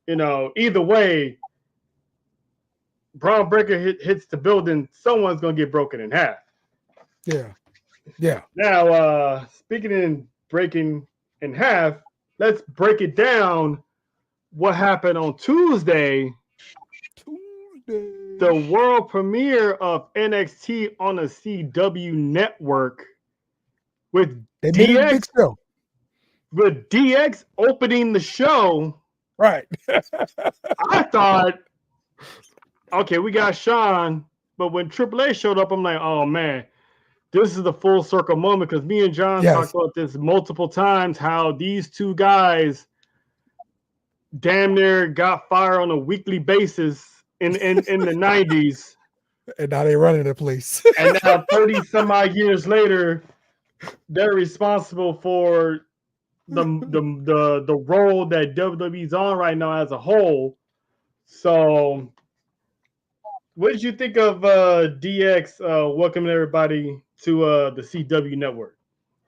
either way, Braun Breaker hits the building, someone's gonna get broken in half. Yeah. Yeah. Now, speaking in breaking in half, let's break it down. What happened on Tuesday? Tuesday. The world premiere of NXT on the CW network with They made it a big DX show. with DX opening the show. Right. I thought, okay, we got Sean, but when Triple H showed up, I'm like, oh man, this is the full circle moment because me and John talked Yes. about this multiple times. How these two guys damn near got fired on a weekly basis in the 90s, And now they running the place. and now 30 some odd years later, they're responsible for the role that WWE's on right now as a whole. So, what did you think of DX welcoming everybody to the CW network?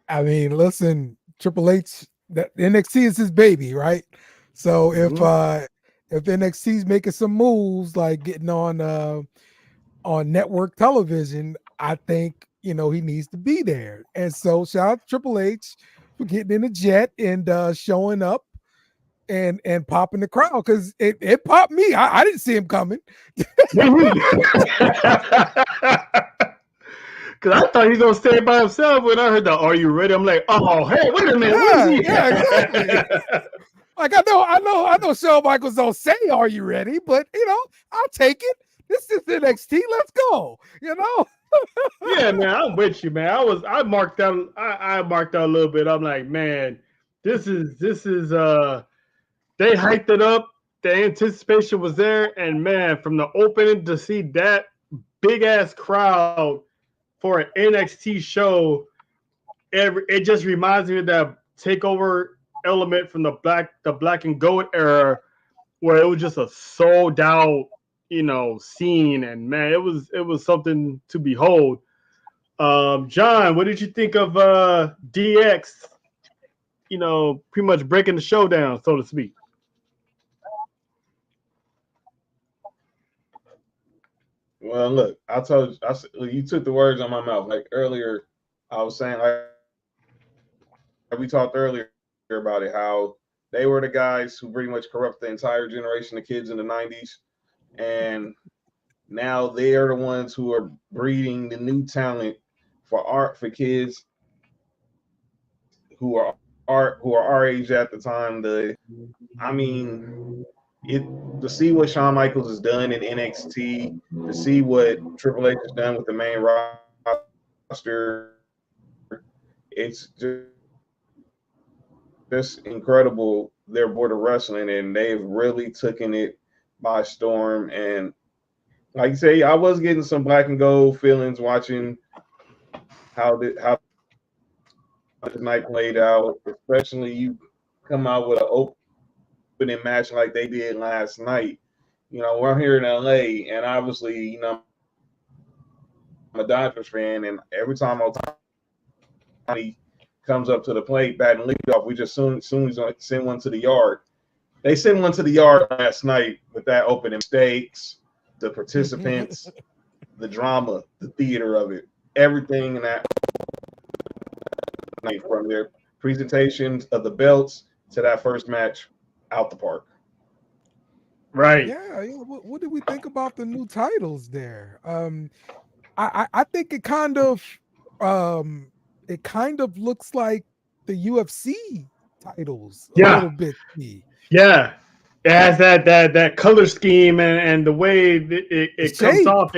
I mean, listen, Triple H, that NXT is his baby, right? So Mhm. if NXT's making some moves like getting on network television, I think he needs to be there. And so shout out to Triple H for getting in a jet and showing up and popping the crowd because it popped me. I didn't see him coming. Because I thought he was gonna stay by himself when I heard the "Are you ready?" I'm like, "Oh, hey, wait a minute, where's Yeah, he?" yeah, exactly. Like I know Shawn Michaels don't say, "Are you ready?" But I'll take it. This is NXT. Let's go. Yeah, man, I'm with you, man. I marked out I marked out a little bit. I'm like, man, this is they hyped it up. The anticipation was there, and man, from the opening to see that big ass crowd for an NXT show, it just reminds me of that takeover element from the black and gold era where it was just a sold out, scene, and man, it was something to behold. John, what did you think of DX? Pretty much breaking the show down, so to speak. Well, look, you took the words on my mouth. Like earlier, I was saying, like we talked earlier about it, how they were the guys who pretty much corrupt the entire generation of kids in the '90s, and now they are the ones who are breeding the new talent for art for kids who are our age at the time. I mean, it to see what Shawn Michaels has done in NXT, to see what Triple H has done with the main roster, it's just incredible. Their board of wrestling, and they've really taken it by storm. And like you say, I was getting some black and gold feelings watching how this night played out. Especially you come out with an opening match like they did last night. We're here in LA, and obviously, I'm a Dodgers fan, and every time Otani comes up to the plate, batting leadoff, we just soon as send one to the yard. They sent one to the yard last night with that opening mistakes, the participants, the drama, the theater of it, everything in that night from their presentations of the belts to that first match out the park. Right. Yeah. What did we think about the new titles there? I think it kind of looks like the UFC titles a Yeah. little bit to me. Yeah. It has that color scheme and the way The it comes shape, off.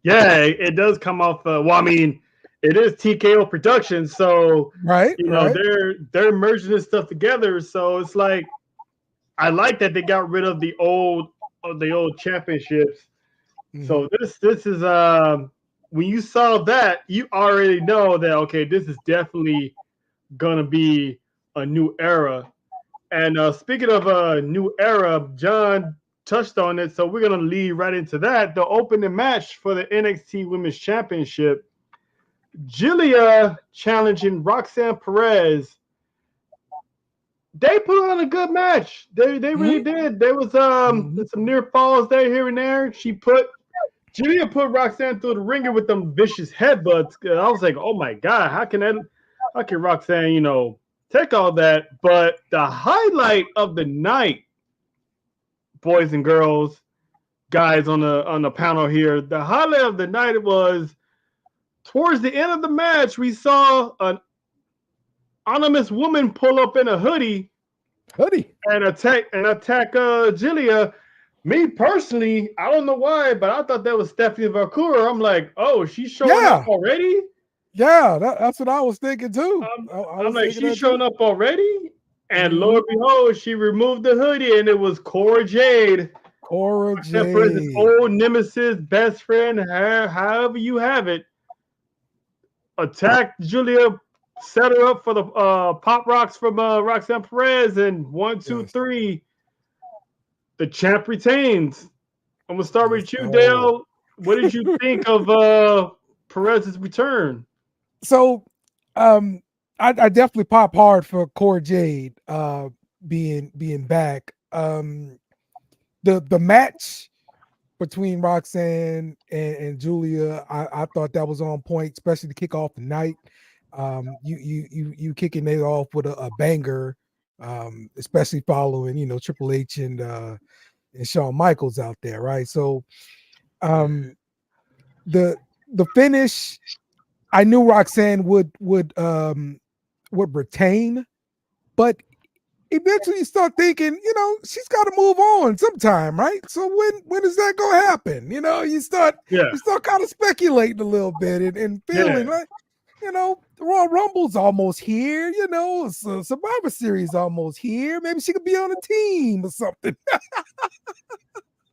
Yeah, it does come off. Well, I mean, it is TKO Productions, so right? Right. they're merging this stuff together. So it's like I like that they got rid of the old championships. Mhm. So this is when you saw that, you already know that okay, this is definitely gonna be a new era. And speaking of a new era, John touched on it, so we're gonna lead right into that. The opening match for the NXT Women's Championship, Giulia challenging Roxanne Perez. they put on a good match. They really did. There was some near falls there here and there. Julia put Roxanne through the ringer with them vicious headbutts. I was like, oh my god, how can Roxanne, take all that? But the highlight of the night, boys and girls, guys on the panel here, the highlight of the night was towards the end of the match. We saw an anonymous woman pull up in a hoodie and attack Julia. Me personally, I don't know why, but I thought that was Stephanie Valcour. I'm like, oh, she's showing up already? Yeah, that's what I was thinking too. I'm like, she's showing up already? And lo and behold, she removed the hoodie and it was Cora Jade. Cora Jade. Old nemesis, best friend, however you have it. Attacked Julia, set her up for the pop rocks from Roxanne Perez, and 1, 2, 3. The champ retains. I'm gonna start with you, Dale. What did you think of Perez's return? So, I definitely pop hard for Cora Jade being back. The match between Roxanne and Julia, I thought that was on point, especially to kick off the night. You kicking it off with a banger, especially following Triple H and Shawn Michaels out there, right? So the finish, I knew Roxanne would retain, but eventually you start thinking, she's got to move on sometime, right? So when is that gonna happen? You start kind of speculating a little bit and feeling like, the Royal Rumble's almost here, so Survivor Series almost here. Maybe she could be on a team or something.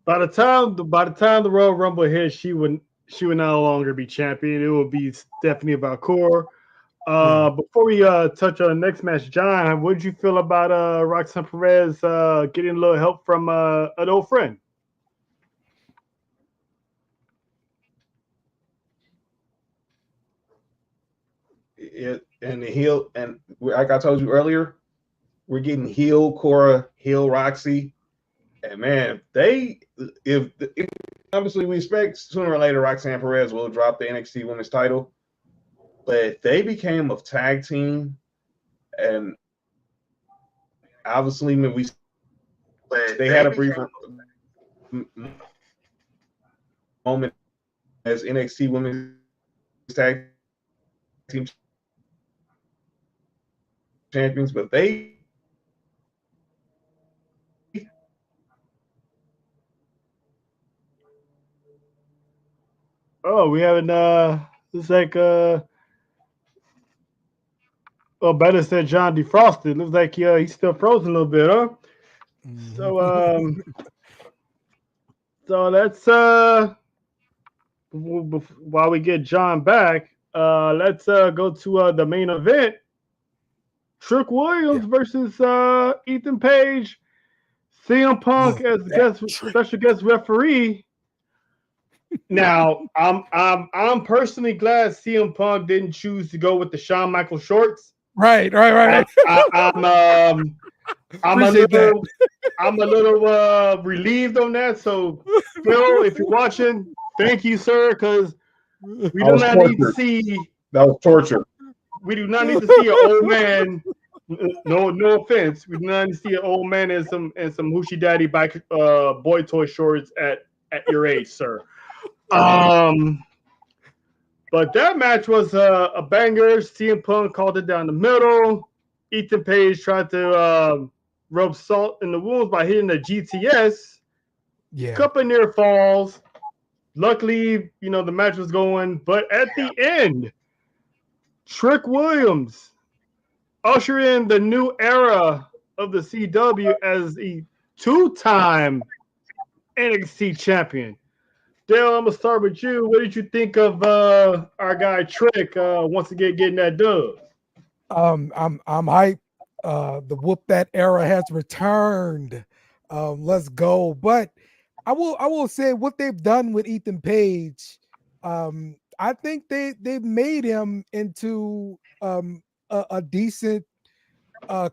By the time the Royal Rumble hits, she would no longer be champion. It would be Stephanie Valcour. Before we touch on the next match, John, what did you feel about Roxanne Perez getting a little help from an old friend? And the heel, and like I told you earlier, we're getting heel Cora, heel Roxy, and man, if obviously we expect sooner or later Roxanne Perez will drop the NXT Women's title, but if they became a tag team, and obviously they had a brief moment as NXT Women's Tag Team champions, but they we haven't it's like better said John defrosted. Looks like he's still frozen a little bit, huh? So let's while we get John back, let's go to the main event. Trick Williams versus Ethan Page. CM Punk as special guest referee. Now, I'm personally glad CM Punk didn't choose to go with the Shawn Michaels shorts. Right. I'm a little relieved on that. So, Phil, if you're watching, thank you, sir, because we do not need to see that was torture. We do not need to see an old man. No offense. We do not need to see an old man in some hoochie daddy boy toy shorts at your age, sir. But that match was a banger. CM Punk called it down the middle. Ethan Page tried to rub salt in the wounds by hitting the GTS. Yeah. Couple near falls. Luckily, the match was going. But at the end, Trick Williams usher in the new era of the CW as a two-time NXT champion. Dale, I'm gonna start with you. What did you think of our guy Trick once again getting that dub? I'm hyped. The whoop that era has returned. Let's go. But I will say what they've done with Ethan Page. I think they've made him into a decent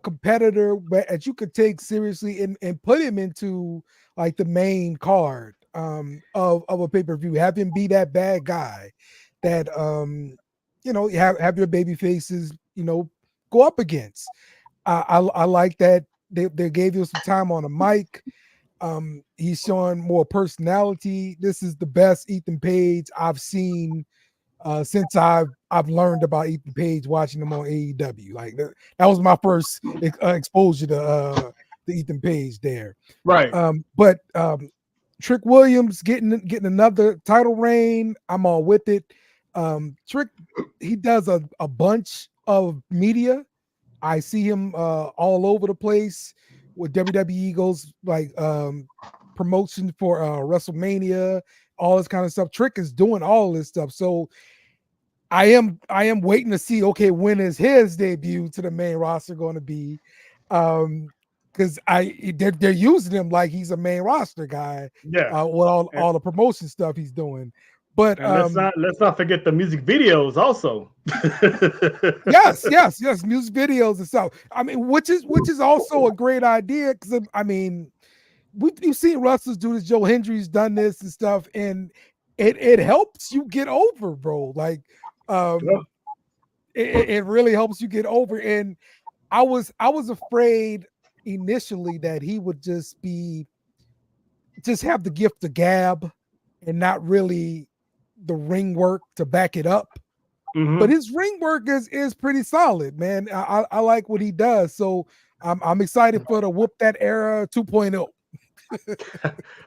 competitor that you could take seriously and put him into like the main card of a pay-per-view. Have him be that bad guy that have your baby faces, go up against. I like that they gave you some time on a mic. He's showing more personality. This is the best Ethan Page I've seen since I've learned about Ethan Page watching him on AEW. Like that was my first exposure to Ethan Page there. Right. But Trick Williams getting another title reign, I'm all with it. Trick, he does a bunch of media. I see him all over the place with WWE goes like promotion for WrestleMania, all this kind of stuff. Trick is doing all this stuff. So I am waiting to see, okay, when is his debut to the main roster going to be? Because they're using him like he's a main roster guy. Yeah. With all the promotion stuff he's doing. But let's not forget the music videos also. yes, music videos and stuff. I mean, which is also a great idea because I mean, we've seen wrestlers do this. Joe Hendry's done this and stuff, and it helps you get over, bro. Like, it really helps you get over. And I was afraid initially that he would just have the gift of gab and not really the ring work to back it up. Mm-hmm. But his ring work is pretty solid, man. I like what he does. So I'm excited for the Whoop That Era 2.0.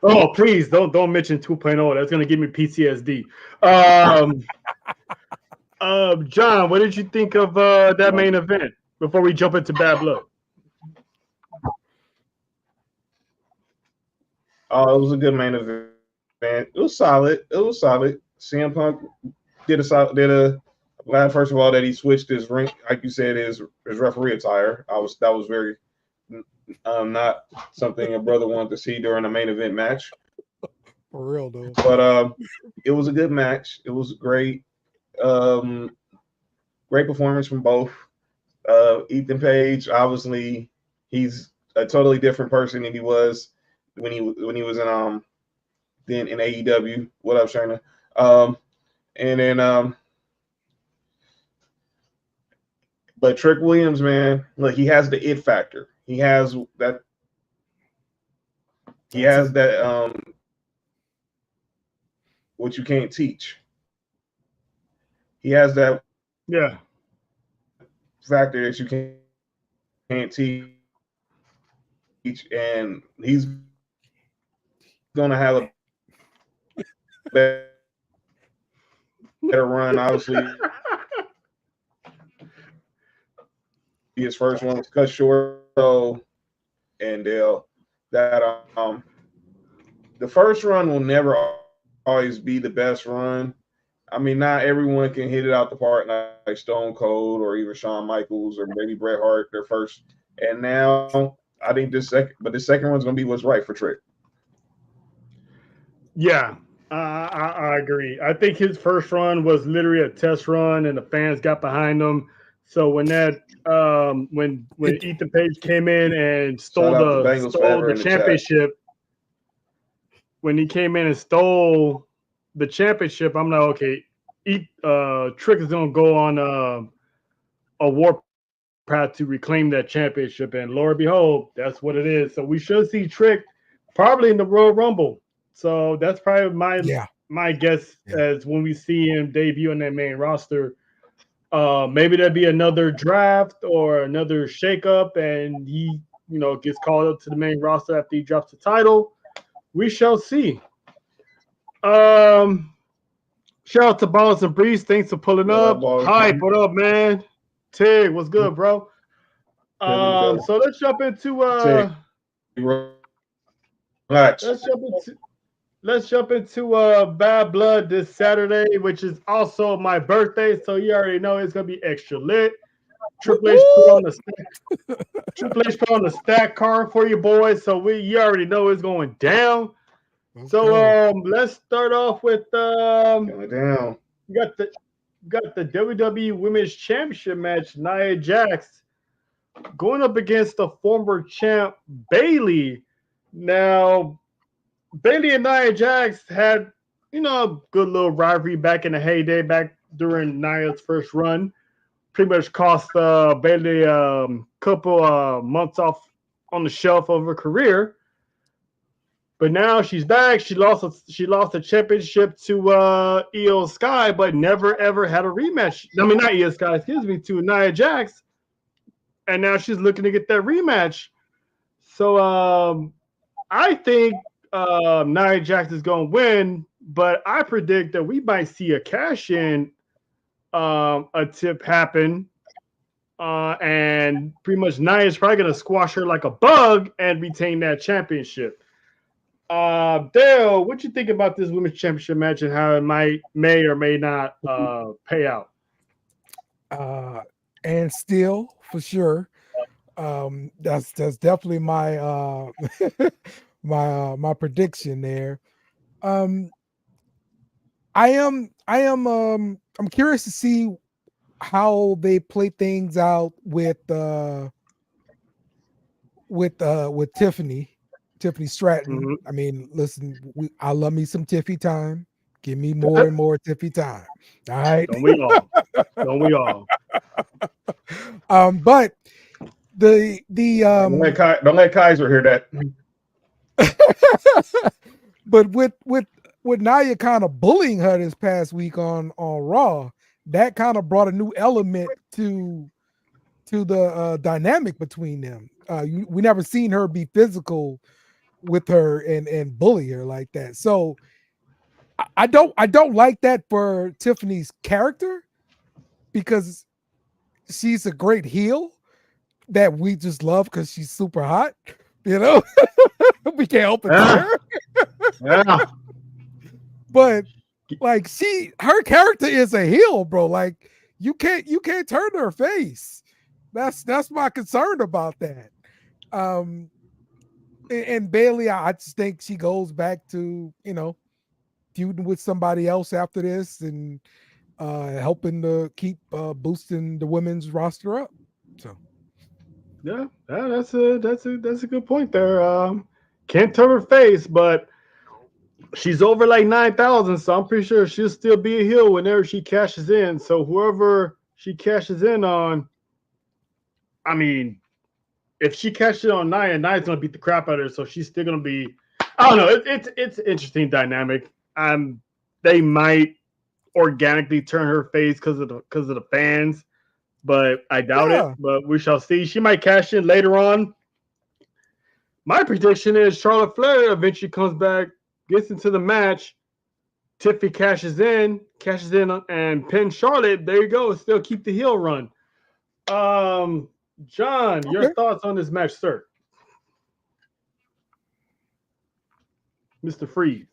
Oh, please don't mention 2.0. That's gonna give me PTSD. John, what did you think of that main event before we jump into Bad Blood? Oh, it was a good main event. It was solid. CM Punk did a glad first of all that he switched his ring, like you said, his referee attire. That was very not something a brother wanted to see during a main event match. For real though. But it was a good match. It was great. Great performance from both. Ethan Page, obviously, he's a totally different person than he was when he was in then in AEW. What up, Shayna? And then but Trick Williams, man, look, he has the it factor. He has that. He has that. What you can't teach. He has that. Yeah. Factor that you can't teach, and he's gonna have a better run. Obviously, his first one was cut short, and that the first run will never always be the best run. I mean, not everyone can hit it out the park like Stone Cold or even Shawn Michaels or maybe Bret Hart, their first. And now I think the second one's going to be what's right for Trick. Yeah, I agree. I think his first run was literally a test run, and the fans got behind him. So when when Ethan Page came in and stole the championship, when he came in and stole the championship, I'm like, okay, Trick is gonna go on a war path to reclaim that championship, and Lord behold, that's what it is. So we should see Trick probably in the Royal Rumble. So that's probably my guess as when we see him debut in that main roster. Maybe there'll be another draft or another shakeup, and he gets called up to the main roster after he drops the title. We shall see. Shout out to Balls and Breeze. Thanks for pulling up. Hype, what up, man? Tig, what's good, bro? So let's jump into let's jump into Bad Blood this Saturday, which is also my birthday. So you already know it's gonna be extra lit. Triple H put on the stack card for you boys. So you already know it's going down. Okay. So let's start off with going down. You got the WWE Women's Championship match. Nia Jax going up against the former champ Bailey. Now, Bailey and Nia Jax had, a good little rivalry back in the heyday, back during Nia's first run. Pretty much cost Bailey a couple months off on the shelf of her career. But now she's back. She lost the championship to Io Sky, but never ever had a rematch. I mean, not Io Sky, excuse me, to Nia Jax. And now she's looking to get that rematch. So I think Nia Jax is going to win, but I predict that we might see a cash in a tip happen. And pretty much Nia is probably going to squash her like a bug and retain that championship. Dale, what you think about this women's championship match and how it may or may not pay out? And still, for sure, that's definitely my my prediction there. I'm curious to see how they play things out with Tiffany Stratton. Mhm. I mean, listen, I love me some Tiffy time. Give me more and more Tiffy time. All right. Don't we all? Don't we all? But the Don't let Kaiser hear that. but with Nia kind of bullying her this past week on Raw, that kind of brought a new element to the dynamic between them. We never seen her be physical with her and bully her like that. So I don't like that for Tiffany's character, because she's a great heel that we just love because she's super hot. We can't help it there. Yeah. But like her character is a heel, bro. Like you can't turn her face. That's my concern about that. And Bailey, I just think she goes back to, feuding with somebody else after this and helping to keep boosting the women's roster up. So Yeah, that's a good point there. Can't turn her face, but she's over like 9,000, so I'm pretty sure she'll still be a heel whenever she cashes in. So whoever she cashes in on, I mean, if she cashes in on Nia's gonna beat the crap out of her, so she's still gonna be. I don't know. It's an interesting dynamic. They might organically turn her face because of the fans, but I doubt it. But we shall see. She might cash in later on. My prediction is Charlotte Flair eventually comes back, gets into the match. Tiffy cashes in, and pins Charlotte. There you go. Still keep the heel run. John, your thoughts on this match, sir? Mr. Freeze.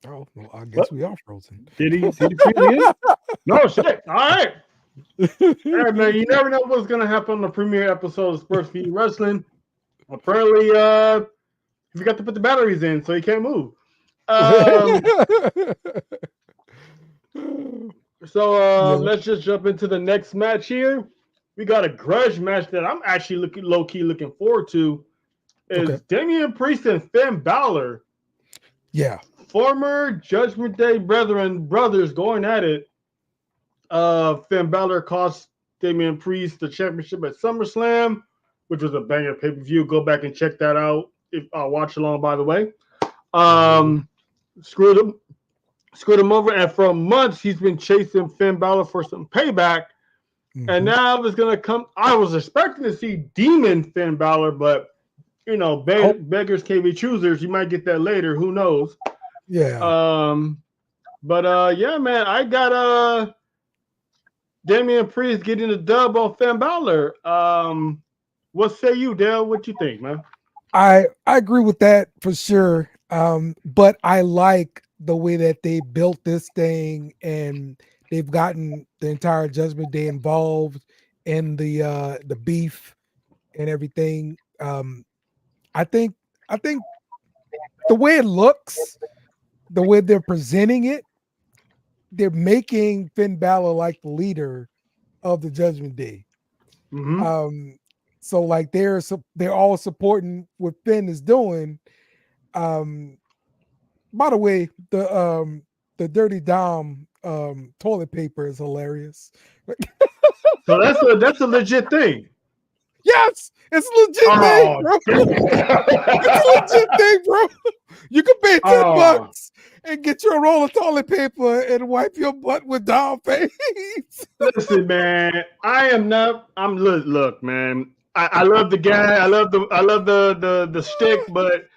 Oh, well, I guess we are frozen. Did he freeze again? No shit. All right. All right, man. You never know what's gonna happen on the premiere episode of Sports Feed Wrestling. Apparently, he forgot to put the batteries in, so he can't move. Let's just jump into the next match here. We got a grudge match that I'm actually low-key looking forward to. Is Damian Priest and Finn Balor. Yeah. Former Judgment Day brothers going at it. Finn Balor cost Damian Priest the championship at SummerSlam, which was a banger pay-per-view. Go back and check that out. If watch along, by the way. Screwed him over, and for months he's been chasing Finn Balor for some payback. Mm-hmm. And now it's gonna come. I was expecting to see Demon Finn Balor, but beggars can't be choosers. You might get that later. Who knows? Yeah. Yeah, man, I got Damian Priest getting the dub on Finn Balor. What say you, Dale? What you think, man? I agree with that for sure. But I like the way that they built this thing, and they've gotten the entire Judgment Day involved in the beef and everything. I think the way it looks, the way they're presenting it, they're making Finn Balor like the leader of the Judgment Day. So like they're all supporting what Finn is doing. By the way, the Dirty Dom toilet paper is hilarious. So that's a legit thing. Yes, it's a legit thing, bro. It's a legit thing, bro. You can pay $10 and get your roll of toilet paper and wipe your butt with Dom face. Listen, man, look, man. I love the guy. I love the stick, but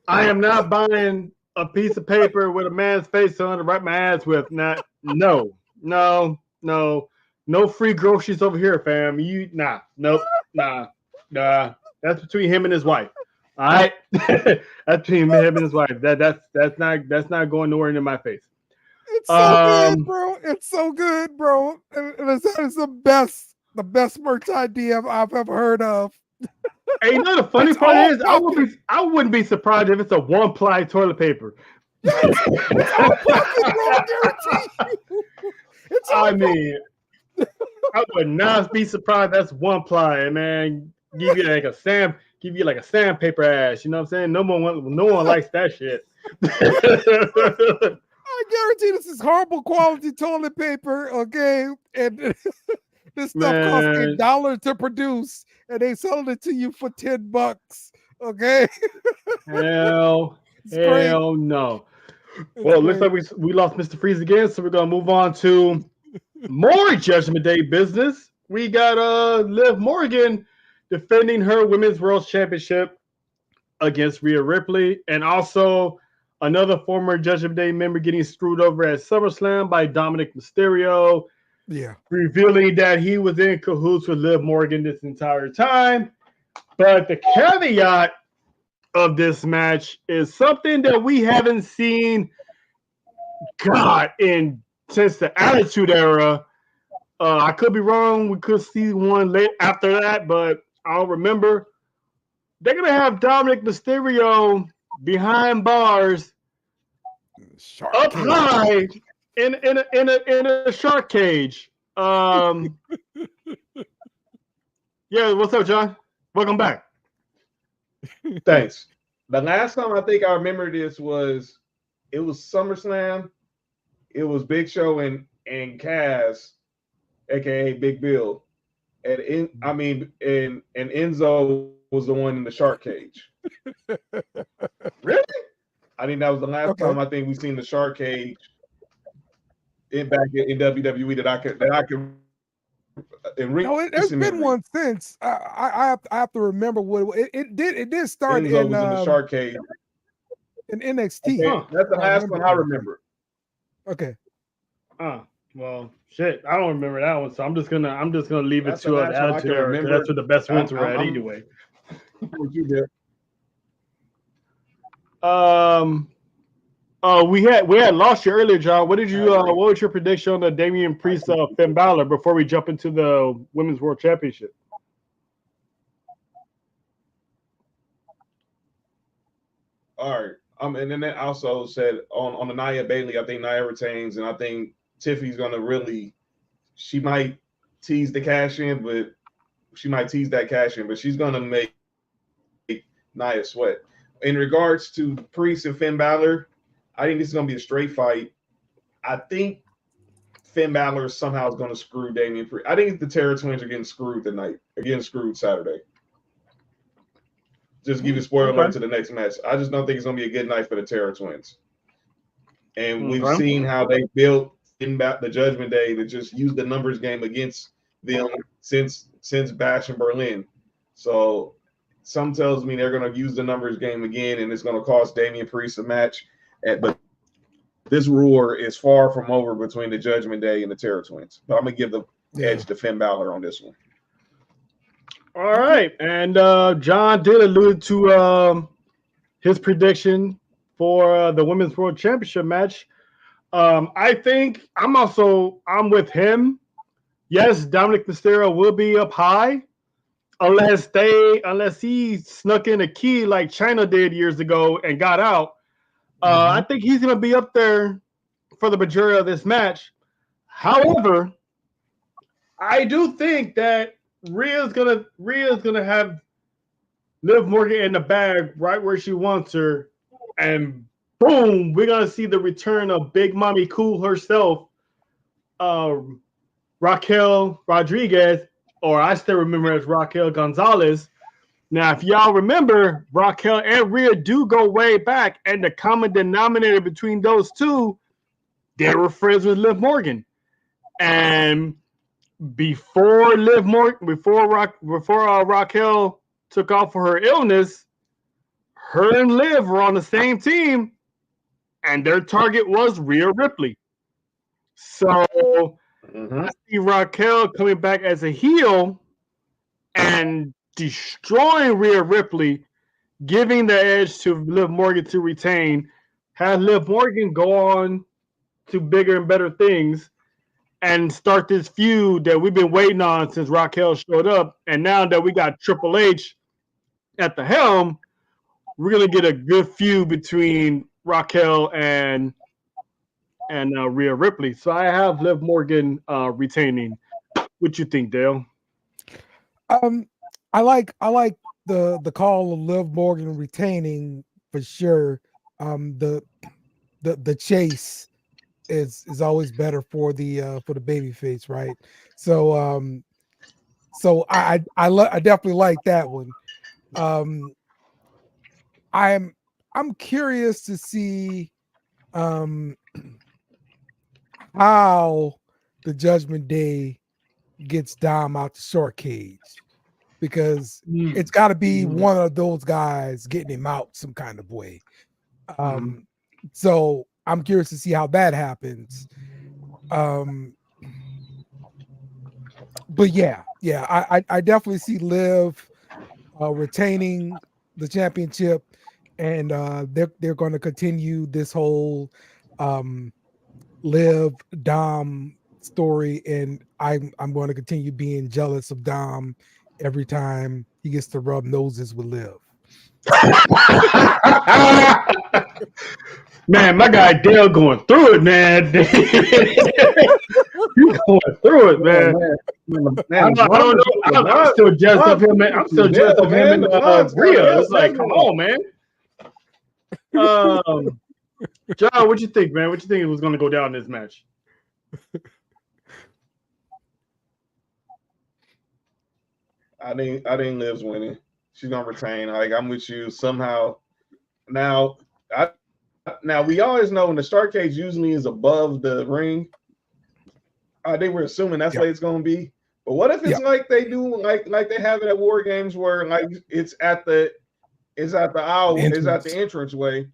I am not buying a piece of paper with a man's face on to wipe my ass with. No free groceries over here, fam. Nah. That's between him and his wife. All right, that's between him and his wife. That's not going nowhere in my face. It's so good, bro. It's so good, bro. And it's the best merch idea I've ever heard of. Hey, you know the funny part is I wouldn't be surprised if it's a one-ply toilet paper. It's all profit, bro. I guarantee you. I would not be surprised. That's one-ply, man. Give you like a sandpaper ass. You know what I'm saying? No one likes that shit. I guarantee this is horrible quality toilet paper, okay? And this stuff costs $1 to produce, and they sold it to you for $10, okay? Hell no. Well, it looks like we lost Mr. Freeze again, so we're gonna move on to more Judgment Day business. We got Liv Morgan defending her Women's World Championship against Rhea Ripley, and also another former Judgment Day member getting screwed over at SummerSlam by Dominic Mysterio. Yeah. Revealing that he was in cahoots with Liv Morgan this entire time. But the caveat of this match is something that we haven't seen, since the Attitude Era. I could be wrong. We could see one late after that, but I'll remember. They're gonna have Dominic Mysterio behind bars, up high in a shark cage. Yeah, what's up, John? Welcome back. Thanks. The last time I think I remember this was SummerSlam. It was Big Show and Kaz, aka Big Bill, and Enzo was the one in the shark cage. Really? I think that was the last time I think we seen the shark cage back in WWE that I could. There's been one since. I have to remember what it did. It did start Enzo was in the shark cage in NXT. Okay. That's the last one I remember. Okay. Well, shit, I don't remember that one, so I'm just gonna leave it to an Attitude Era. That's what the best ones were at anyway. What you did? We had lost you earlier, John. What did you what was your prediction on the Damian Priest Finn Balor before we jump into the Women's World Championship? All right. And then that also said on the Nia Bailey, I think Nia retains, and I think Tiffany's gonna she might tease the cash in, but she's gonna make Nia sweat. In regards to Priest and Finn Balor, I think this is gonna be a straight fight. I think Finn Balor somehow is gonna screw Damian Priest. I think the Terror Twins are getting screwed tonight. They're getting screwed Saturday. Just give you a spoiler alert to the next match. I just don't think it's gonna be a good night for the Terror Twins. And we've seen how they built in the Judgment Day to just use the numbers game against them since Bash in Berlin. So some tells me they're gonna use the numbers game again, and it's gonna cost Damian Priest a match. But this roar is far from over between the Judgment Day and the Terror Twins. But I'm gonna give the edge to Finn Balor on this one. All right, and John did allude to his prediction for the Women's World Championship match. I think I'm with him. Yes, Dominic Mysterio will be up high, unless he snuck in a key like China did years ago and got out. I think he's going to be up there for the majority of this match. However, I do think that Rhea's gonna have Liv Morgan in the bag right where she wants her, and boom, we're gonna see the return of Big Mommy Cool herself, Raquel Rodriguez, or I still remember as Raquel Gonzalez. Now, if y'all remember, Raquel and Rhea do go way back, and the common denominator between those two, they were friends with Liv Morgan. And before Raquel took off for her illness, her and Liv were on the same team, and their target was Rhea Ripley. So I see Raquel coming back as a heel and destroying Rhea Ripley, giving the edge to Liv Morgan to retain, have Liv Morgan go on to bigger and better things, and start this feud that we've been waiting on since Raquel showed up. And now that we got Triple H at the helm, we're gonna get a good feud between Raquel and Rhea Ripley. So I have Liv Morgan retaining. What you think, Dale? I like the call of Liv Morgan retaining for sure. The chase is always better for the baby face, right? So so I definitely like that one. I'm curious to see how the Judgment Day gets Dom out the short cage, because it's got to be one of those guys getting him out some kind of way. So I'm curious to see how that happens. But yeah, I definitely see Liv retaining the championship, and they're going to continue this whole Liv Dom story, and I'm going to continue being jealous of Dom every time he gets to rub noses with Liv. Man, my guy Dale going through it, man. He's going through it, man. I don't know. I'm still jealous of him. I'm still jealous of him and Rhea. It's like, come on, man. John, what you think, man? What you think was going to go down in this match? I think Liv's winning. She's gonna retain. Like, I'm with you somehow. Now we always know when the start cage usually is above the ring. I think we're assuming that's the way it's gonna be. But what if it's like they do, like they have it at War Games, where like it's at the aisle, it's at the entrance way.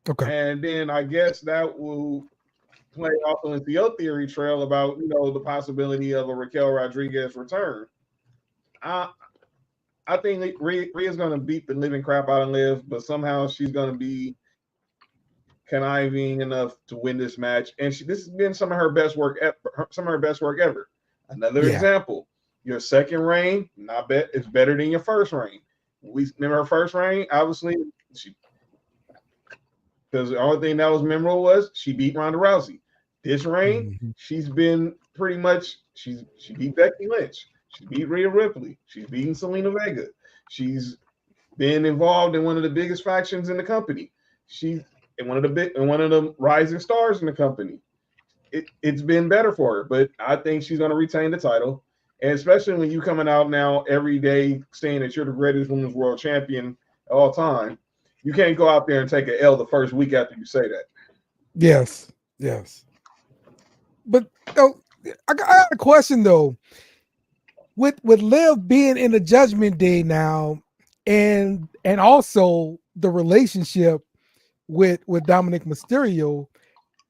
Okay. And then I guess that will play also into your theory trail about, you know, the possibility of a Raquel Rodriguez return. I think Rhea's going to beat the living crap out of Liv, but somehow she's going to be conniving enough to win this match. And this has been some of her best work ever. Another example: your second reign, it's better than your first reign. We remember her first reign, obviously, because the only thing that was memorable was she beat Ronda Rousey. This reign, she's been pretty much she beat Becky Lynch. She beat Rhea Ripley. She's beaten Selena Vega. She's been involved in one of the biggest factions in the company. She's one of the rising stars in the company. It's been better for her, but I think she's going to retain the title. And especially when you coming out now every day saying that you're the greatest women's world champion of all time, you can't go out there and take an L the first week after you say that. Yes. But I got a question though. With Liv being in the Judgment Day now, and also the relationship with Dominic Mysterio,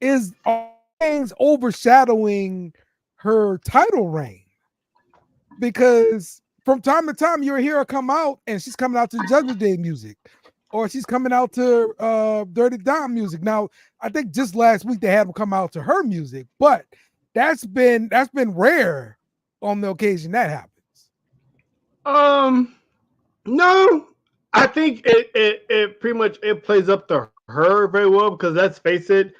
is things overshadowing her title reign? Because from time to time you hear her come out and she's coming out to Judgment Day music, or she's coming out to Dirty Dom music. Now I think just last week they had them come out to her music, but that's been rare on the occasion that happens. No, I think it pretty much plays up to her very well because let's face it,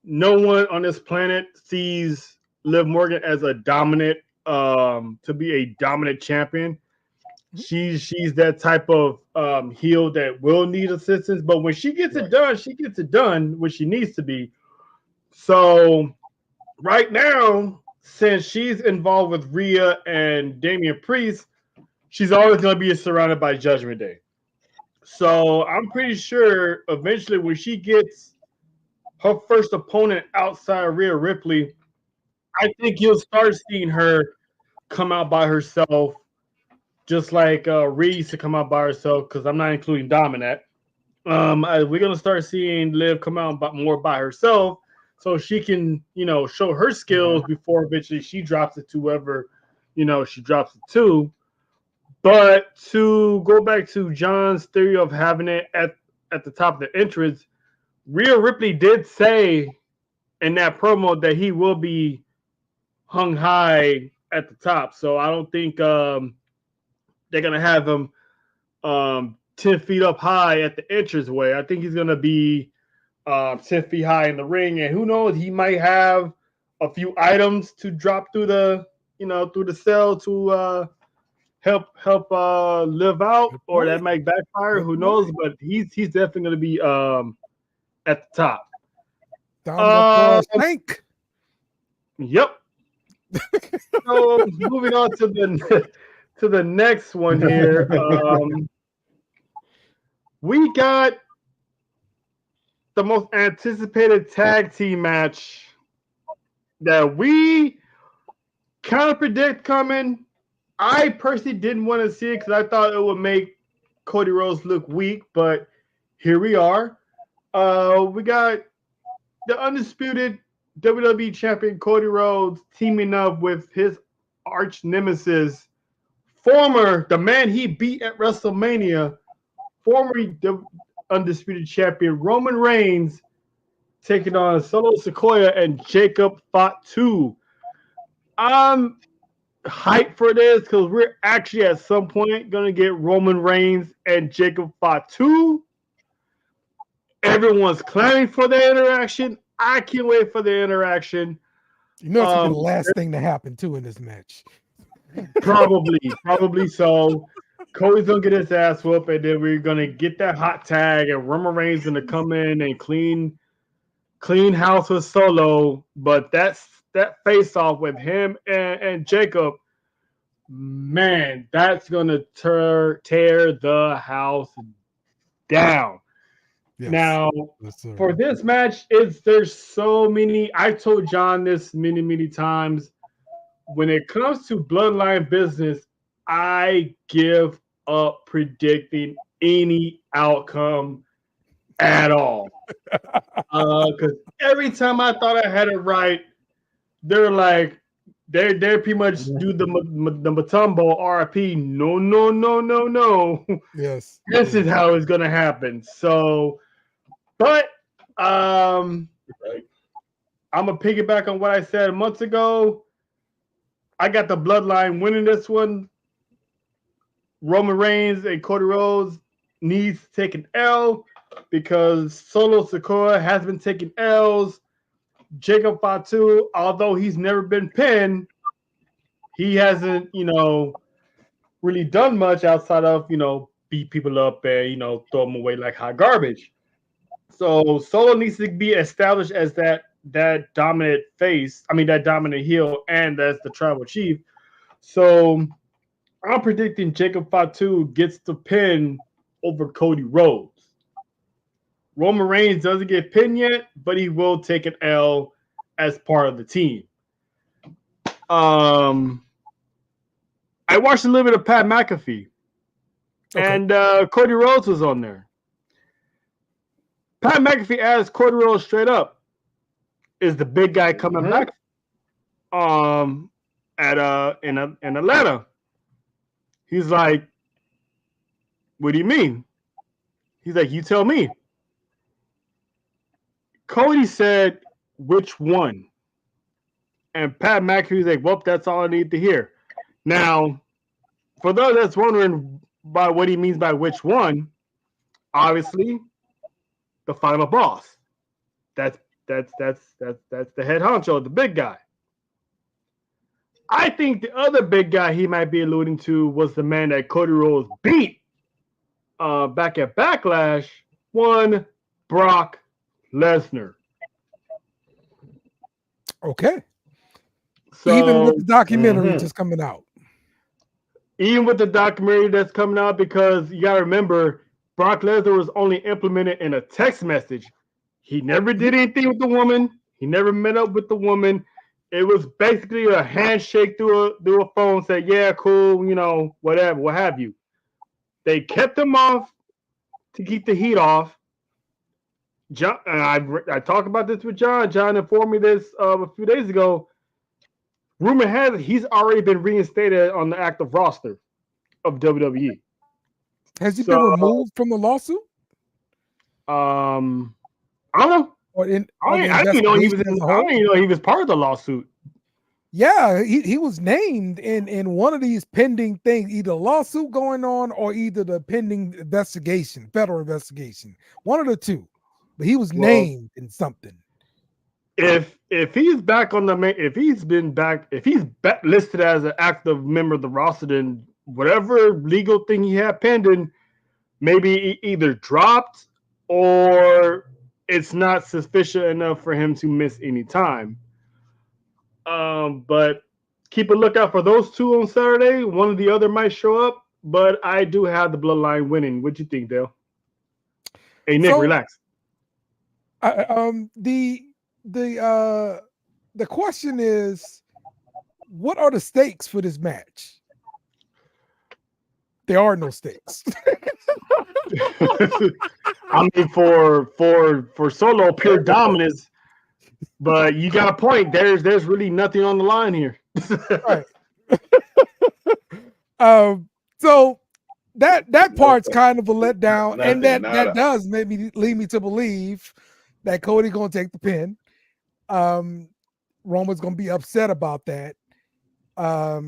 no one on this planet sees Liv Morgan as a dominant to be a dominant champion. She's that type of heel that will need assistance, but when she gets it done, she gets it done when she needs to be. So right now, since she's involved with Rhea and Damian Priest, she's always going to be surrounded by Judgment Day. So I'm pretty sure eventually when she gets her first opponent outside of Rhea Ripley, I think you'll start seeing her come out by herself, just like Rhea used to come out by herself, because I'm not including Dominant. We're going to start seeing Liv come out more by herself so she can, show her skills before eventually she drops it to whoever, she drops it to. But to go back to John's theory of having it at the top of the entrance, Rhea Ripley did say in that promo that he will be hung high at the top. So I don't think they're going to have him 10 feet up high at the entrance way. I think he's going to be 10 feet high in the ring. And who knows, he might have a few items to drop through the cell to help live out, or that might backfire. Who knows? But he's definitely going to be at the top. Tank. Yep. So moving on to the next one here. We got the most anticipated tag team match that we kind of predict coming. I personally didn't want to see it because I thought it would make Cody Rhodes look weak, but here we are. We got the undisputed WWE champion Cody Rhodes teaming up with his arch nemesis, the man he beat at WrestleMania, former undisputed champion Roman Reigns, taking on Solo Sikoa and Jacob Fatu. I'm hyped for this because we're actually at some point going to get Roman Reigns and Jacob Fatu. Everyone's clamoring for the interaction. I can't wait for the interaction. You know it's gonna be the last thing to happen too in this match. Probably so. Cody's gonna get his ass whooped, and then we're gonna get that hot tag, and Roman Reigns gonna come in and clean house with Solo. But that face off with him and Jacob, man, that's gonna tear the house down. Yes. Now, for this match, there's so many. I told John this many times. When it comes to bloodline business, I give up predicting any outcome at all. Because every time I thought I had it right, they're like, they pretty much do the Matumbo RIP. No. Yes. This is how it's gonna happen. So, but I'm gonna piggyback on what I said months ago. I got the bloodline winning this one. Roman Reigns and Cody Rhodes needs to take an L because Solo Sikoa has been taking L's. Jacob Fatu, although he's never been pinned, he hasn't, really done much outside of, beat people up and, throw them away like hot garbage. So Solo needs to be established as that dominant face. I mean, that dominant heel, and that's the tribal chief. So I'm predicting Jacob Fatu gets the pin over Cody Rhodes. Roman Reigns doesn't get pinned yet, but he will take an L as part of the team. I watched a little bit of Pat McAfee, and Cody Rhodes was on there. Pat McAfee asked Cody Rhodes straight up, "Is the big guy coming back?" In Atlanta. He's like, "What do you mean?" He's like, "You tell me." Cody said, "Which one?" And Pat McAfee's like, "Well, that's all I need to hear." Now, for those that's wondering by what he means by which one, obviously, the final boss. That's the head honcho, the big guy. I think the other big guy he might be alluding to was the man that Cody Rhodes beat back at Backlash, one Brock Lesnar. Okay. So, even with the documentary just coming out. Even with the documentary that's coming out, because you got to remember, Brock Lesnar was only implemented in a text message. He never did anything with the woman. He never met up with the woman. It was basically a handshake through a phone, said, yeah, cool, whatever, what have you. They kept him off to keep the heat off. John, and I talked about this with John. John informed me this a few days ago. Rumor has it he's already been reinstated on the active roster of WWE. Has he been removed from the lawsuit? I don't know. I didn't know he was. I didn't know he was part of the lawsuit. Yeah, he was named in one of these pending things, either a lawsuit going on or either the pending investigation, federal investigation, one of the two. But he was named in something. If he's back on the if he's listed as an active member of the roster, then whatever legal thing he had pending, maybe either dropped or it's not sufficient enough for him to miss any time. But keep a lookout for those two on Saturday. One or the other might show up, but I do have the Bloodline winning. What you think, Dale? Hey, Nick, relax. The question is, what are the stakes for this match? There are no stakes. I mean, for Solo, pure dominance. But you got a point. There's really nothing on the line here. Right. So that part's kind of a letdown, and that does maybe lead me to believe that Cody's gonna take the pin. Roman's gonna be upset about that. I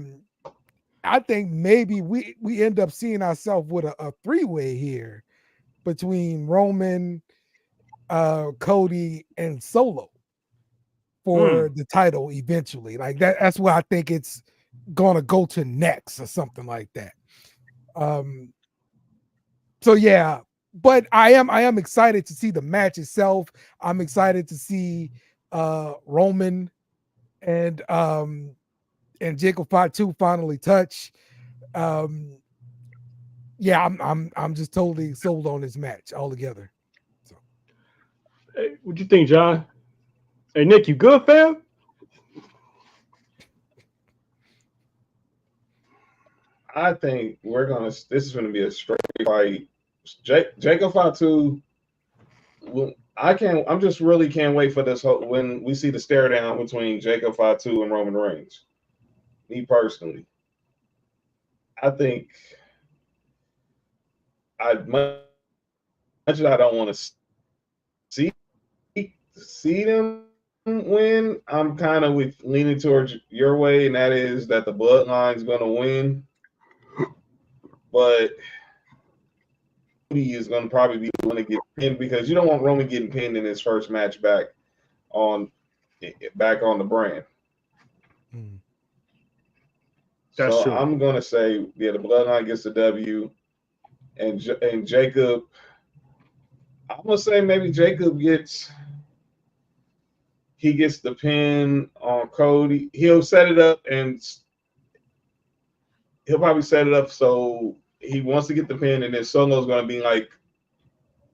think maybe we end up seeing ourselves with a three-way here between Roman, Cody, and Solo for the title eventually. Like that's where I think it's gonna go to next or something like that. So yeah, but I am excited to see the match itself. I'm excited to see Roman and Jacob Fatu finally touch. Yeah, I'm just totally sold on this match altogether. So, hey, what you think, John? Hey, Nick, you good, fam? I think this is gonna be a straight fight. Jacob Fatu. I'm just really can't wait for this when we see the stare down between Jacob Fatu and Roman Reigns. Me personally, I think much as I don't want to see them win, I'm kind of leaning towards your way, and that is that the Bloodline's going to win. But Cody is going to probably be the one to get pinned, because you don't want Roman getting pinned in his first match back on the brand. That's true. I'm going to say, the Bloodline gets the W, and Jacob. I'm going to say maybe Jacob gets the pin on Cody. He'll set it up, and he'll probably set it up so he wants to get the pin, and then Solo's going to be like,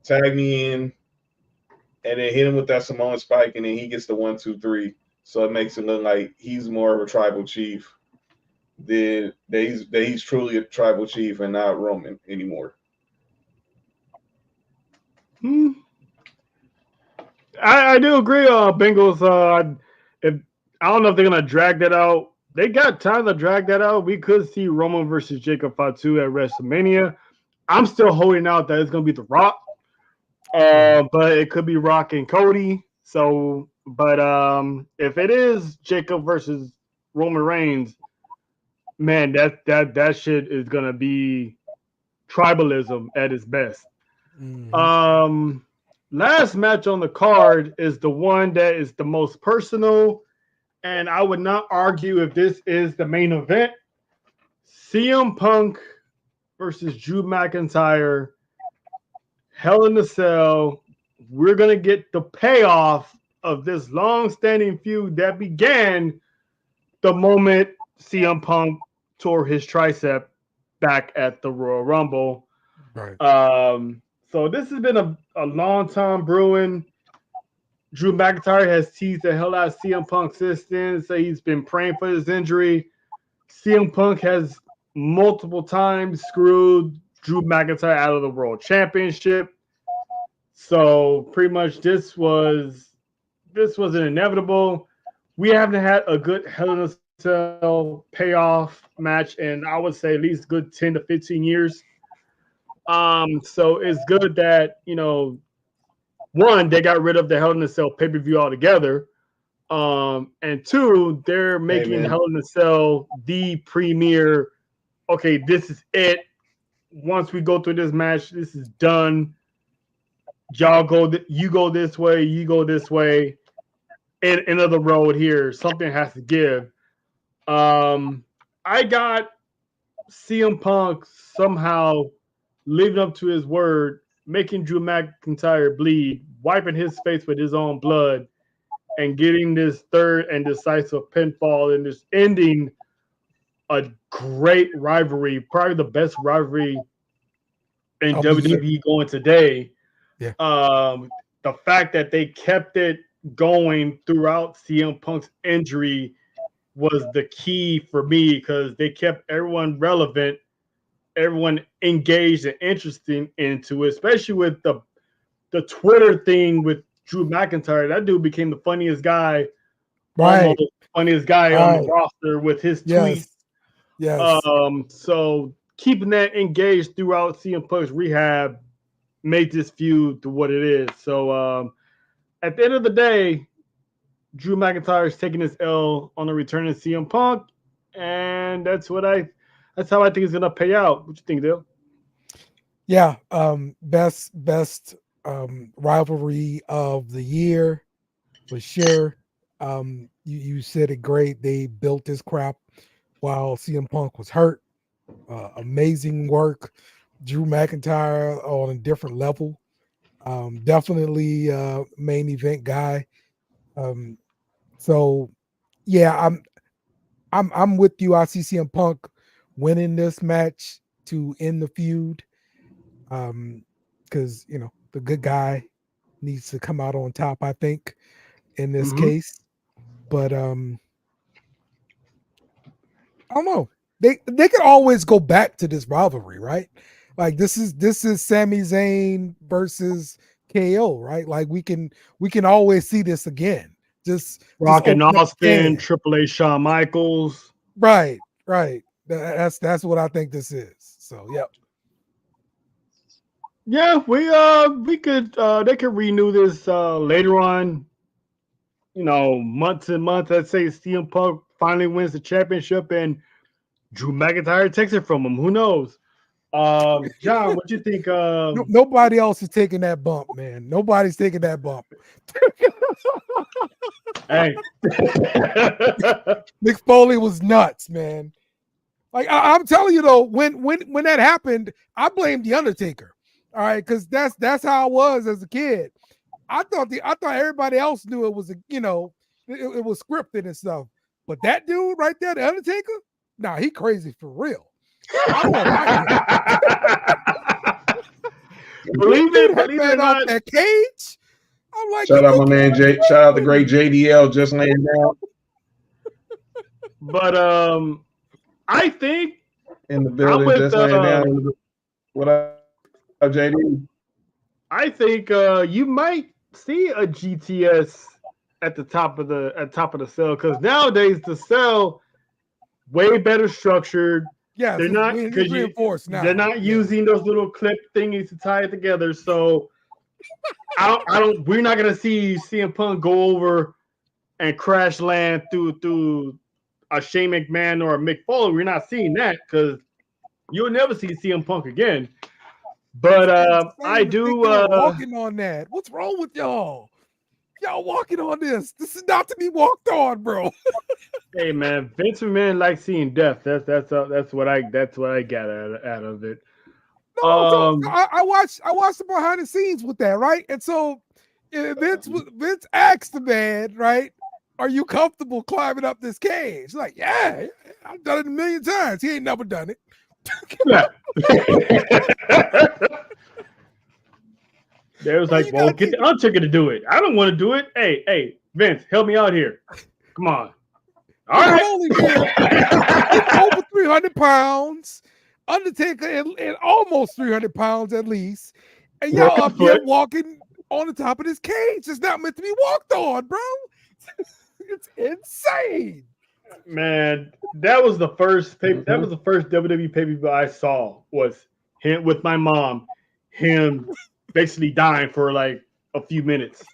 tag me in, and then hit him with that Samoan spike, and then he gets the 1, 2, 3. So it makes it look like he's more of a tribal chief than that he's truly a tribal chief and not Roman anymore. I do agree, Bengals. I don't know if they're gonna drag that out. They got time to drag that out. We could see Roman versus Jacob Fatu at WrestleMania. I'm still holding out that it's gonna be The Rock, but it could be Rock and Cody. So, but if it is Jacob versus Roman Reigns, man, that shit is gonna be tribalism at its best. last match on the card is the one that is the most personal, and I would not argue if this is the main event. CM Punk versus Drew McIntyre, Hell in a Cell. We're gonna get the payoff of this long-standing feud that began the moment CM Punk tore his tricep back at the Royal Rumble. Right. So this has been a long time brewing. Drew McIntyre has teased the hell out of CM Punk since then. So he's been praying for his injury. CM Punk has multiple times screwed Drew McIntyre out of the World Championship. So pretty much this was an inevitable. We haven't had a good Hell in a Cell payoff match in, I would say, at least good 10 to 15 years. So it's good that, one, they got rid of the Hell in a Cell pay-per-view altogether. And two, they're making Hell in a Cell the premier. Okay, this is it. Once we go through this match, this is done. Y'all go, you go this way, you go this way. In the road here, something has to give. I got CM Punk somehow living up to his word, making Drew McIntyre bleed, wiping his face with his own blood, and getting this third and decisive pinfall and just ending a great rivalry, probably the best rivalry in WWE going today. Yeah. The fact that they kept it going throughout CM Punk's injury was the key for me because they kept everyone relevant, everyone engaged and interesting into it, especially with the Twitter thing with Drew McIntyre. That dude became the funniest guy, right? Funniest guy on the roster with his tweets. Yes. So keeping that engaged throughout CM Punk's rehab made this feud to what it is. So at the end of the day, Drew McIntyre is taking his L on the return of CM Punk, and that's how I think it's gonna pay out. What you think, Dale? Yeah, best rivalry of the year for sure. You said it great. They built this crap while CM Punk was hurt. Amazing work. Drew McIntyre on a different level. Definitely main event guy. So yeah, I'm with you. I see CM Punk winning this match to end the feud. Because the good guy needs to come out on top, I think, in this case. But I don't know. They could always go back to this rivalry, right? Like this is Sami Zayn versus KO, right? Like we can always see this again. Just Rock and Austin, Triple H, Shawn Michaels. Right. That's what I think this is. So yep. Yeah, we could they could renew this later on. Months and months. Let's say CM Punk finally wins the championship and Drew McIntyre takes it from him. Who knows? John, what you think? Nobody else is taking that bump, man. Nobody's taking that bump. Hey, Mick Foley was nuts, man. Like I'm telling you though, when that happened, I blamed the Undertaker. All right, because that's how I was as a kid. I thought everybody else knew it was it was scripted and stuff. But that dude right there, the Undertaker, nah, he crazy for real. I don't like it. Believe it or not, that cage. I'm like, shout out my man Jay. Shout out the great JDL just laying down. But I think in the building just laying down. What up, JD? I think you might see a GTS at the top of the cell because nowadays the cell way better structured. Yeah, they're not reinforced now. They're not using those little clip thingies to tie it together. So I don't. We're not gonna see CM Punk go over and crash land through a Shane McMahon or a Mick Foley. We're not seeing that because you'll never see CM Punk again. But I Insane to do. think y'all walking on that. What's wrong with y'all? Y'all walking on this. This is not to be walked on, bro. Hey man, Vince McMahon likes seeing death. That's what I got out of it. No, so I watched the behind the scenes with that, right? And so Vince asked the man, right? Are you comfortable climbing up this cage? Like, yeah, I've done it a million times. He ain't never done it. Yeah. They was like, well, get the Undertaker to do it. I don't want to do it. Hey, Vince, help me out here. Come on. All right. Holy man, it's over 300 pounds. Undertaker and almost 300 pounds at least. And y'all up here walking on the top of this cage. It's not meant to be walked on, bro. It's insane. Man, that was the first that was the first WWE pay-per-view I saw, was him with my mom, him basically dying for like a few minutes.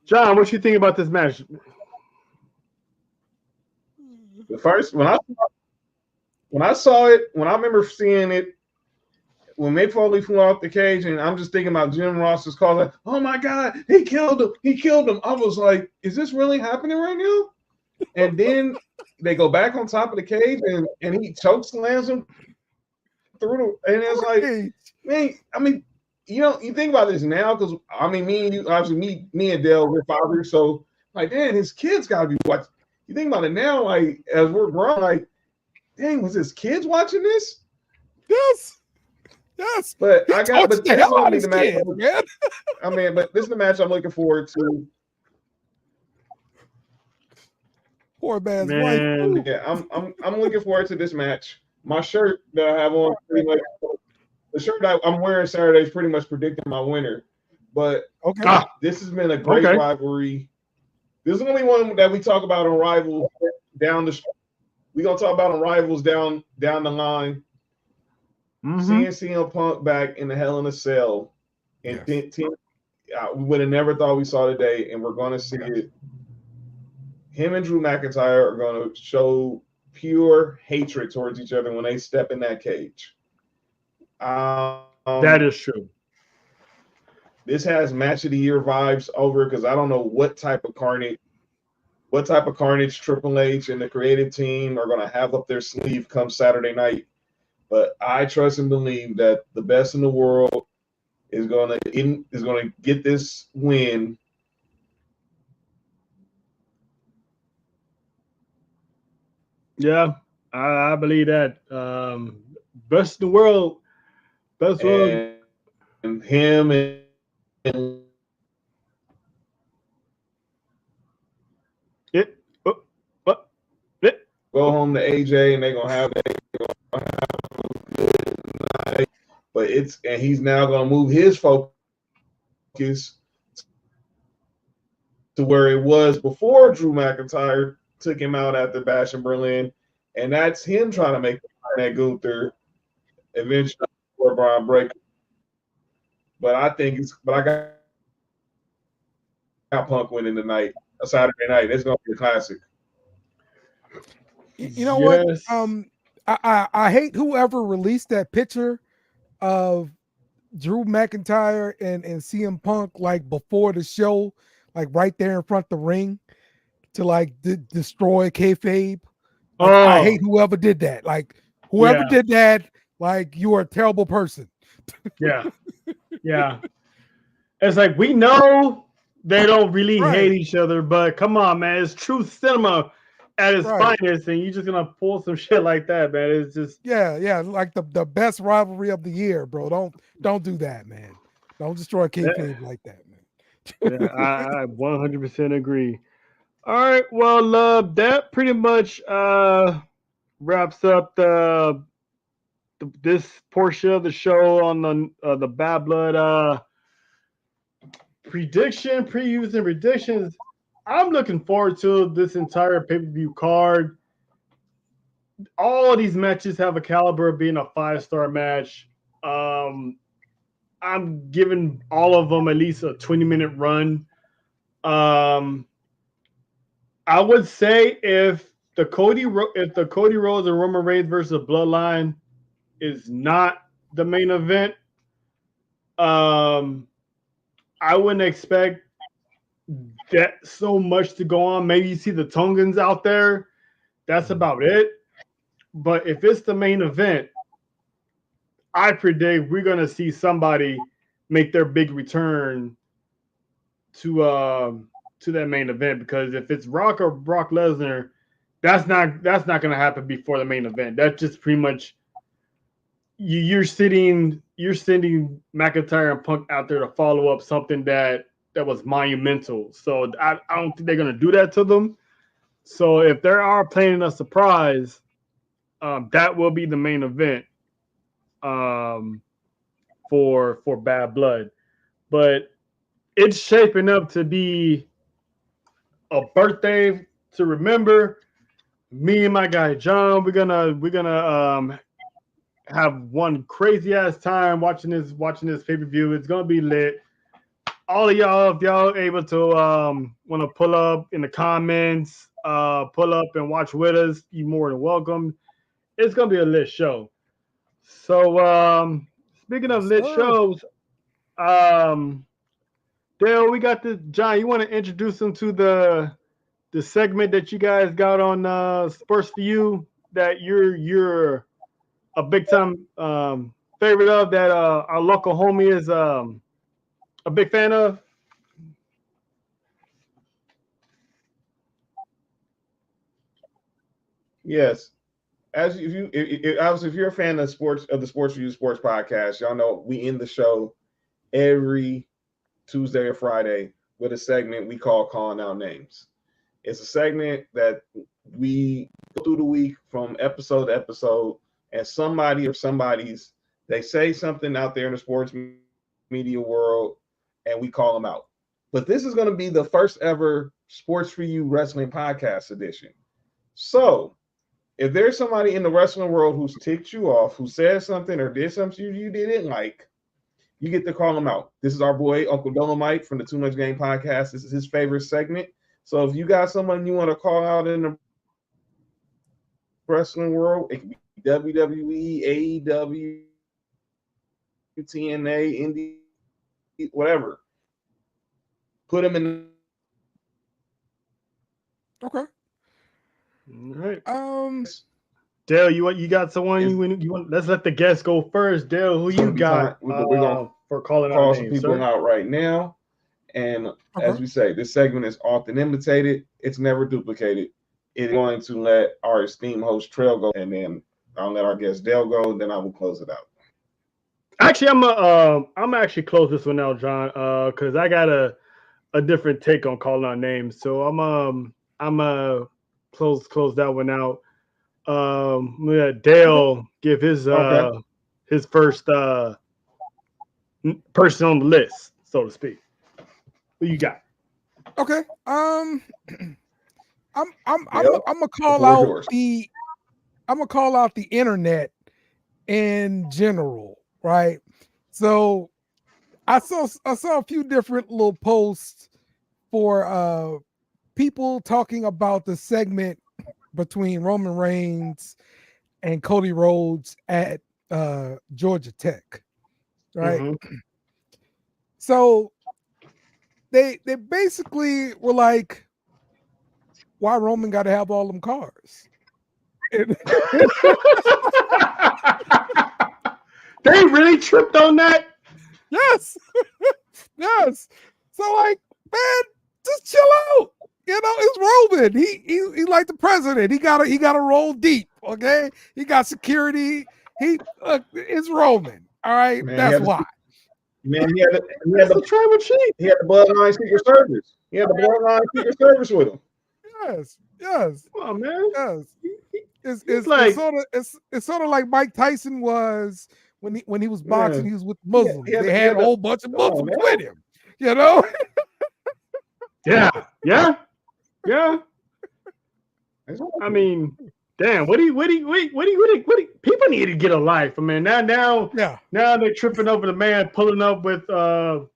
John, what you think about this match? The first when I saw it, when I remember seeing it, when Mick Foley flew off the cage, and I'm just thinking about Jim Ross's call, like, oh my God, he killed him. He killed him. I was like, is this really happening right now? And then they go back on top of the cage, and he choke slams him through the, and it's like, man, I mean, you think about this now, because I mean, me and you, obviously me and Dale, we're fathers, so like, man, his kids gotta be watching. You think about it now, like, as we're grown, like, dang, was his kids watching this? Yes. But I got but the hell out of his match. Kid, man. I mean, but this is the match I'm looking forward to. Poor man's wife. Yeah, I'm looking forward to this match. My shirt that I have on, pretty much, the shirt that I'm wearing Saturday is pretty much predicting my winner. But this has been a great rivalry. This is the only one that we talk about on Rivals down the. We're gonna talk about on Rivals down the line. Seeing CM Punk back in the Hell in a Cell, and we would have never thought we saw today, and we're going to see it. Him and Drew McIntyre are going to show pure hatred towards each other when they step in that cage. That is true. This has match of the year vibes over, because I don't know what type of carnage Triple H and the creative team are going to have up their sleeve come Saturday night. But I trust and believe that the best in the world is going to get this win. Yeah, I believe that. Best in the world, and him and go home to AJ, and they're gonna have a good night. But he's now gonna move his focus to where it was before Drew McIntyre took him out at the Bash in Berlin, and that's him trying to make that Gunther eventually for Brian Breaker. But I got Punk winning tonight, a Saturday night. It's gonna be a classic. You know what? I hate whoever released that picture of Drew McIntyre and CM Punk like before the show, like right there in front of the ring to like destroy kayfabe. Like, I hate whoever did that. Like whoever did that, like you are a terrible person. Yeah. It's like, we know they don't really hate each other, but come on, man, it's true cinema at its finest, and you're just gonna pull some shit like that, man. It's just like the best rivalry of the year, bro. Don't do that, man. Don't destroy kayfabe like that, man. Yeah, I 100% agree. All right, well, that pretty much wraps up this portion of the show on the Bad Blood previews and predictions. I'm looking forward to this entire pay-per-view card. All of these matches have a caliber of being a 5-star match. I'm giving all of them at least a 20-minute run. I would say if the Cody Rhodes and Roman Reigns versus Bloodline is not the main event. I wouldn't expect that so much to go on. Maybe you see the Tongans out there. That's about it. But if it's the main event, I predict we're gonna see somebody make their big return to that main event, because if it's Rock or Brock Lesnar, that's not gonna happen before the main event. That's just pretty much you're sending McIntyre and Punk out there to follow up something that was monumental. So I don't think they're gonna do that to them. So if they are planning a surprise, that will be the main event for Bad Blood. But it's shaping up to be a birthday to remember. Me and my guy John, we're gonna have one crazy ass time watching this pay-per-view. It's gonna be lit. All of y'all, if y'all able to want to pull up in the comments, pull up and watch with us, you're more than welcome. It's gonna be a lit show. So speaking of lit shows, Dale, we got this. John, you want to introduce them to the segment that you guys got on Sports for You that you're a big time favorite of, that our local homie is a big fan of? Yes. As if you're a fan of the Sports for You Sports podcast, y'all know we end the show every Tuesday or Friday with a segment we call Calling Out Names. It's a segment that we go through the week from episode to episode, and somebody or somebody's, they say something out there in the sports media world, and we call them out. But this is going to be the first ever Sports for You Wrestling Podcast edition. So if there's somebody in the wrestling world who's ticked you off, who said something or did something you didn't like, you get to call them out. This is our boy, Uncle Dolomite from the Too Much Game podcast. This is his favorite segment. So if you got someone you want to call out in the wrestling world, it can be WWE, AEW, TNA, Indie, whatever. Put them in. Okay. All right. Dale, you got someone you want? Let's let the guests go first. Dale, who you got we're gonna for calling call out some names, people sir? out right now. And as we say, this segment is often imitated. It's never duplicated. It's going to let our esteemed host Trail go, and then I'll let our guest Dale go, and then I will close it out. Actually, I'm actually close this one out, John, because I got a different take on calling out names. So I'm close that one out. Let Dale give his first person on the list, so to speak. Who you got? Okay. I'm gonna call out the internet in general, right? So I saw a few different little posts for people talking about the segment between Roman Reigns and Cody Rhodes at Georgia Tech, right? Mm-hmm. So they basically were like, why Roman got to have all them cars? They really tripped on that? Yes. Yes. So like, man, just chill out. You know, it's Roman. He like the president. He gotta roll deep. Okay, he got security. It's Roman. All right, man, that's why. Man, he had the tribal chief. He had the Bloodline Secret Service. He had the Bloodline Secret Service with him. Yes. Come on, man. Yes. It's sort of like Mike Tyson was when he was boxing. Yeah. He was with Muslims. They had a whole bunch of Muslims with him. You know. Yeah. I mean, damn. What do you? People need to get a life, man. Now they're tripping over the man pulling up with 5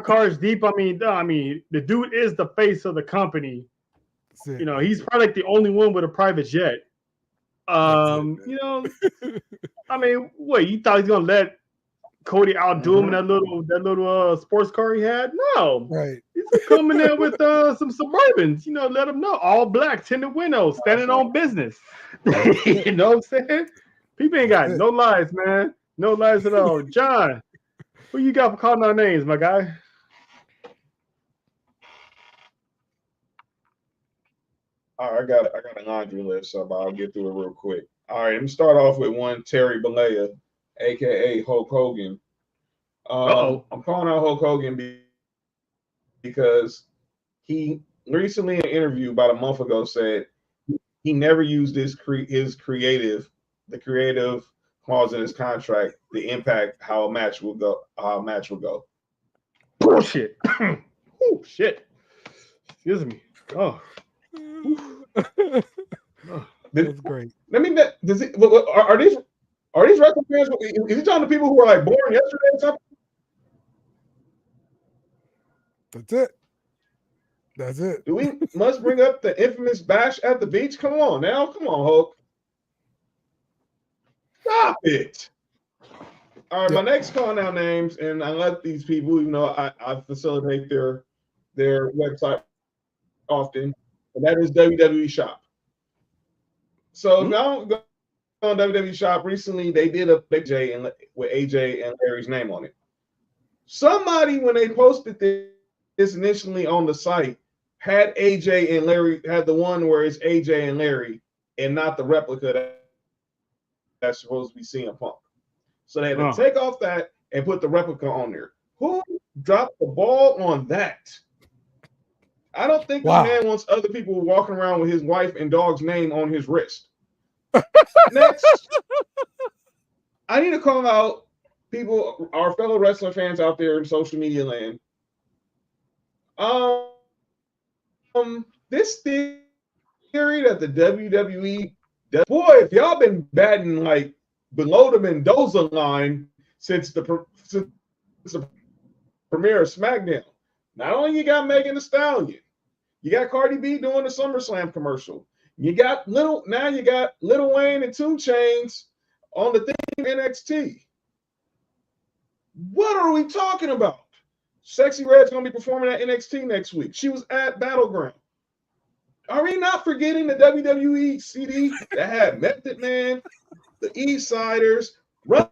cars deep. I mean, the dude is the face of the company. You know, he's probably like the only one with a private jet. You know, I mean, wait, you thought he's gonna let Cody outdo him in that little sports car he had? No. Right. He's coming in with some Suburbans, let him know. All black, tinted windows, standing on business. You know what I'm saying? People ain't got no lies, man. No lies at all. John, who you got for calling our names, my guy? All right, I got a laundry list, so I'll get through it real quick. All right, let me start off with one Terry Bollea, aka Hulk Hogan. I'm calling out Hulk Hogan because he recently in an interview about a month ago said he never used the creative clause in his contract to impact how a match will go. Bullshit. Oh shit. Excuse me. Oh. That's great. I mean, are these wrestling fans? Is he talking to people who were like born yesterday or something? That's it. Do we must bring up the infamous bash at the beach? Come on, Hulk. Stop it. All right, my next call now names, and I let these people, even though I facilitate their website often, and that is WWE Shop. So if y'all go on WWE Shop recently, they did a big J with AJ and Larry's name on it. Somebody, when they posted this initially on the site, had AJ and Larry, had the one where it's AJ and Larry and not the replica that's supposed to be CM Punk. So they had to take off that and put the replica on there. Who dropped the ball on that? I don't think this man wants other people walking around with his wife and dog's name on his wrist. Next, I need to call out people, our fellow wrestling fans out there in social media land. This theory that the WWE, boy, if y'all been batting like below the Mendoza line since the premiere of SmackDown, not only you got Megan Thee Stallion, you got Cardi B doing the SummerSlam commercial. You got Lil Wayne and 2 Chainz on the theme NXT. What are we talking about? Sexy Red's going to be performing at NXT next week. She was at Battleground. Are we not forgetting the WWE CD that had Method Man, the East Siders, Run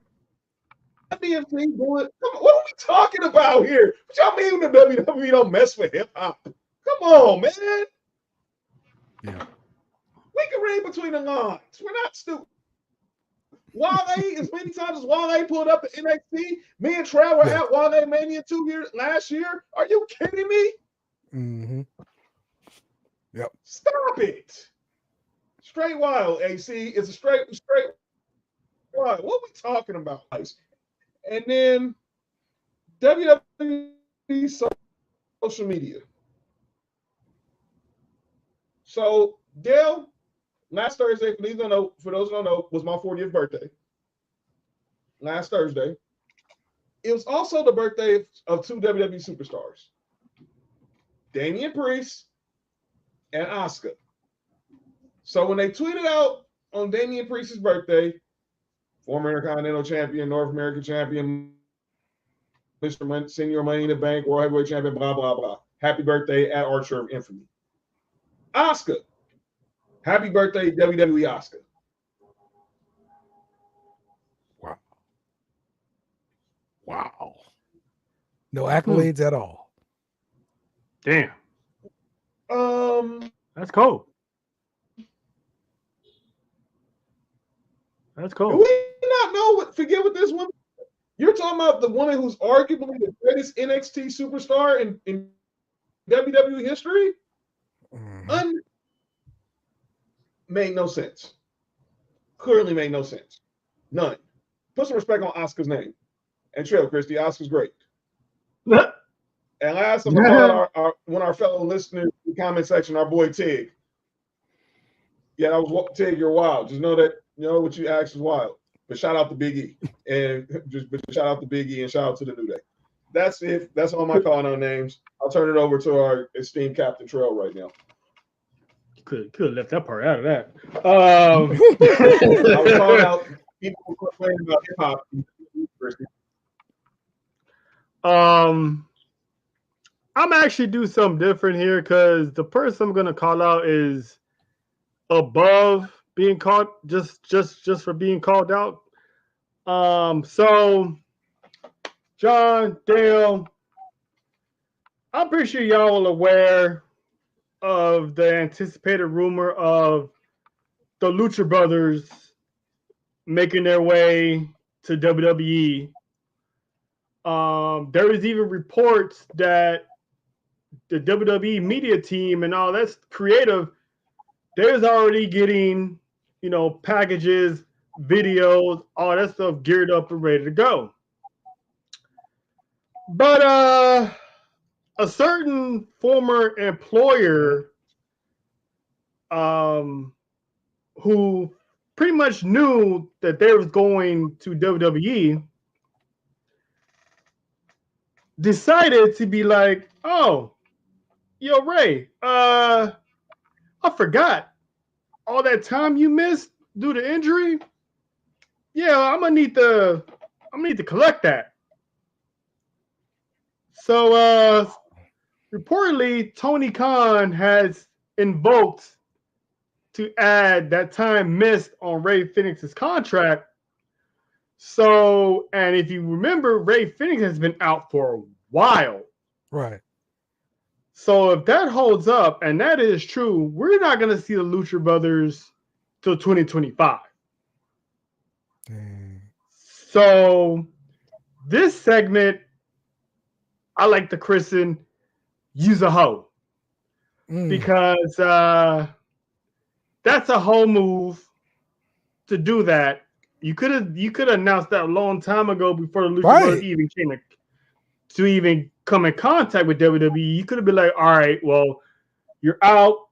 DMC doing? What are we talking about here? What y'all mean the WWE don't mess with hip hop? Come on, man. Yeah. We can read between the lines. We're not stupid. Wale, as many times as Wale pulled up at NXT, me and Trav were at Wale Mania last year. Are you kidding me? Mm-hmm. Yep. Stop it. Straight wild, AC. It's a straight wild. What are we talking about? And then WWE social media. So, Dale, last Thursday, for those who don't know, was my 40th birthday. Last Thursday. It was also the birthday of 2 WWE superstars, Damian Priest and Asuka. So when they tweeted out on Damian Priest's birthday, former Intercontinental Champion, North American Champion, Mr. Senior Money in the Bank, World Heavyweight Champion, blah, blah, blah. Happy birthday at Archer of Infamy. Asuka. Happy birthday, WWE Asuka. Wow. No accolades at all. Damn. That's cold. That's cold. Do we not know forget what this woman? You're talking about the woman who's arguably the greatest NXT superstar in WWE history? Mm-hmm. Made no sense. Clearly made no sense. None. Put some respect on Asuka's name. And Trail, Christy, Asuka's great. And last time one of our fellow listeners in the comment section, our boy Tig. Yeah, that was Tig, you're wild. Just know that what you asked is wild. But shout out to Big E. And shout out to Big E and shout out to the New Day. That's it. That's all my calling out names. I'll turn it over to our esteemed Captain Trail right now. Could have left that part out of that. I was calling out people complain about hip hop. I'm actually do something different here because the person I'm gonna call out is above being called just for being called out. So John, Dale, I'm pretty sure y'all are aware of the anticipated rumor of the Lucha Brothers making their way to WWE. There is even reports that the WWE media team and all that's creative, there's already getting, packages, videos, all that stuff geared up and ready to go. But a certain former employer who pretty much knew that they was going to WWE decided to be like, oh, yo, Ray, I forgot all that time you missed due to injury. Yeah, I'm gonna need to collect that. So reportedly Tony Khan has invoked to add that time missed on Ray Phoenix's contract. So, and if you remember, Ray Phoenix has been out for a while. Right. So if that holds up, and that is true, we're not going to see the Lucha Brothers till 2025. So this segment, I like to christen Use a Hoe. Because that's a whole move to do that. You could have announced that a long time ago before the Lucha Brothers even came to even come in contact with WWE. You could have been like, all right, well, you're out.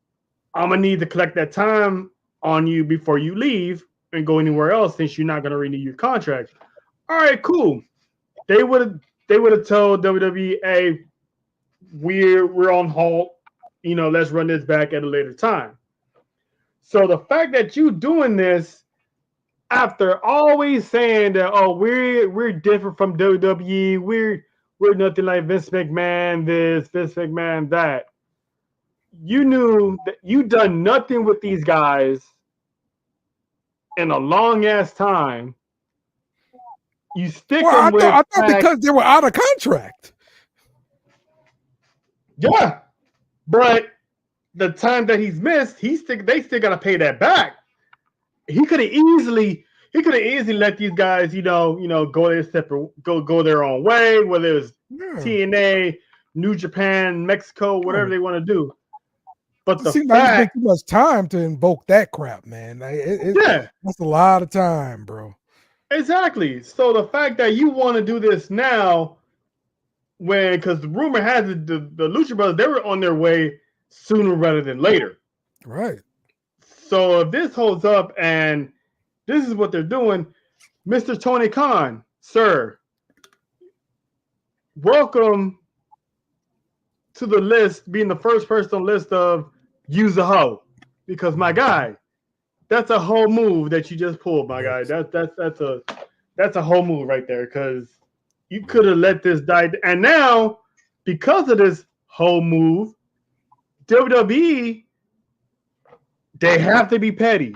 I'm gonna need to collect that time on you before you leave and go anywhere else since you're not gonna renew your contract. All right, cool. They would have told WWE, hey, we're on halt. Let's run this back at a later time. So the fact that you doing this after always saying that, oh, we're different from WWE, we're nothing like Vince McMahon this, Vince McMahon that. You knew that you done nothing with these guys in a long ass time. You stick them with. I thought because they were out of contract. Yeah, but the time that he's missed, they still gotta pay that back. He could have easily let these guys, go their separate, go their own way, whether it's TNA, New Japan, Mexico, whatever they want to do. But it seems like it's been too much time to invoke that crap, man. That's a lot of time, bro. Exactly. So the fact that you want to do this now, because the rumor has it, the Lucha Brothers, they were on their way sooner rather than later. Right. So if this holds up and this is what they're doing, Mr. Tony Khan, sir, welcome to the list, being the first person on the list of Use a Hoe. Because my guy, that's a whole move that you just pulled, my guy. That's a whole move right there, because you could have let this die. And now, because of this whole move, WWE, they have to be petty.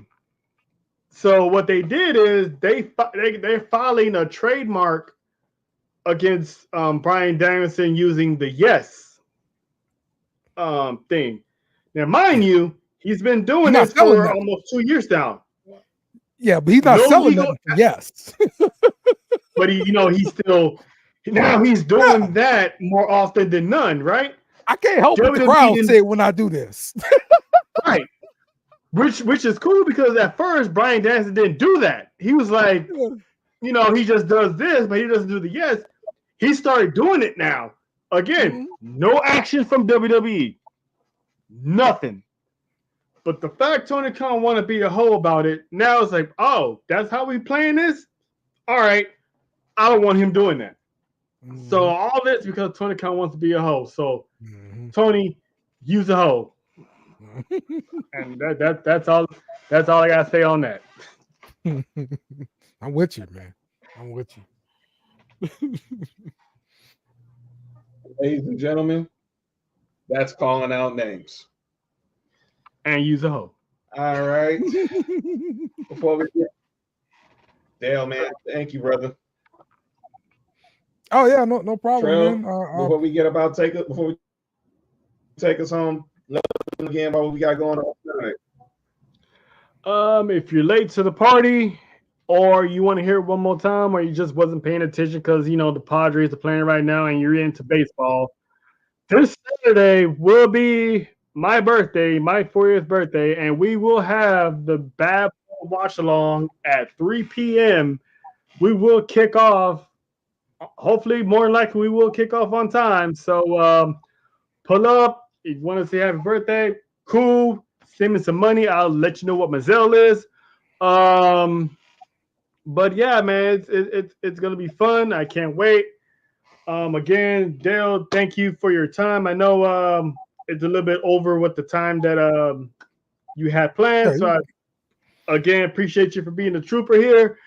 So what they did is they're filing a trademark against Bryan Danielson using the yes thing. Now, mind you, he's been doing this for almost 2 years now. Yeah, but he's not selling nothing for yes. But he's still he's doing that more often than none, right? I can't help what the crowd say when I do this. Right. Which is cool, because at first Bryan Danielson didn't do that. He was like, he just does this, but he doesn't do the yes. He started doing it now. Again, no action from WWE. Nothing. But the fact Tony Khan want to be a hoe about it, now it's like, oh, that's how we playing this? All right. I don't want him doing that. So all this because Tony Khan wants to be a hoe. So Tony, use a hoe. And that's all I gotta say on that. I'm with you, man. I'm with you. Ladies and gentlemen, that's calling out names. And use a hoe. All right. Before we get Dale, man, thank you, brother. Oh yeah, no problem, Trail, man. before we get about before we take us home, let us again about what we got going on tonight. If you're late to the party, or you want to hear it one more time, or you just wasn't paying attention because you know the Padres are playing right now and you're into baseball, this Saturday will be my birthday, my 40th birthday, and we will have the Bad Blood watch along at 3 p.m. We will kick off. Hopefully, more than likely, we will kick off on time. So pull up. If you want to say happy birthday, cool. Send me some money. I'll let you know what my Zelle is. But yeah, man, it's gonna be fun. I can't wait. Again, Dale, thank you for your time. I know it's a little bit over what the time that you had planned. So I again appreciate you for being a trooper here.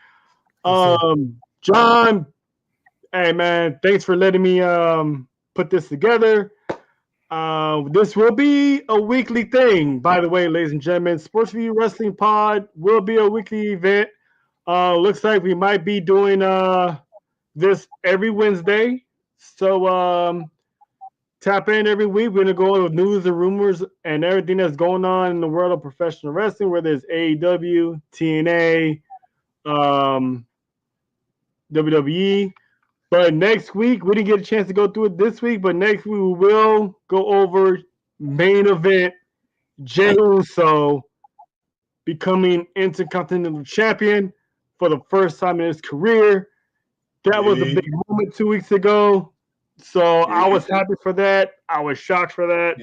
John, hey man, thanks for letting me put this together. This will be a weekly thing, by the way, ladies and gentlemen. Sports View Wrestling Pod will be a weekly event. Looks like we might be doing this every Wednesday. So tap in every week. We're gonna go over news and rumors and everything that's going on in the world of professional wrestling, whether it's AEW, TNA, WWE. But next week, we didn't get a chance to go through it this week, but next week we will go over main event Jey Uso becoming Intercontinental Champion for the first time in his career. That was a big moment 2 weeks ago. So I was happy for that. I was shocked for that.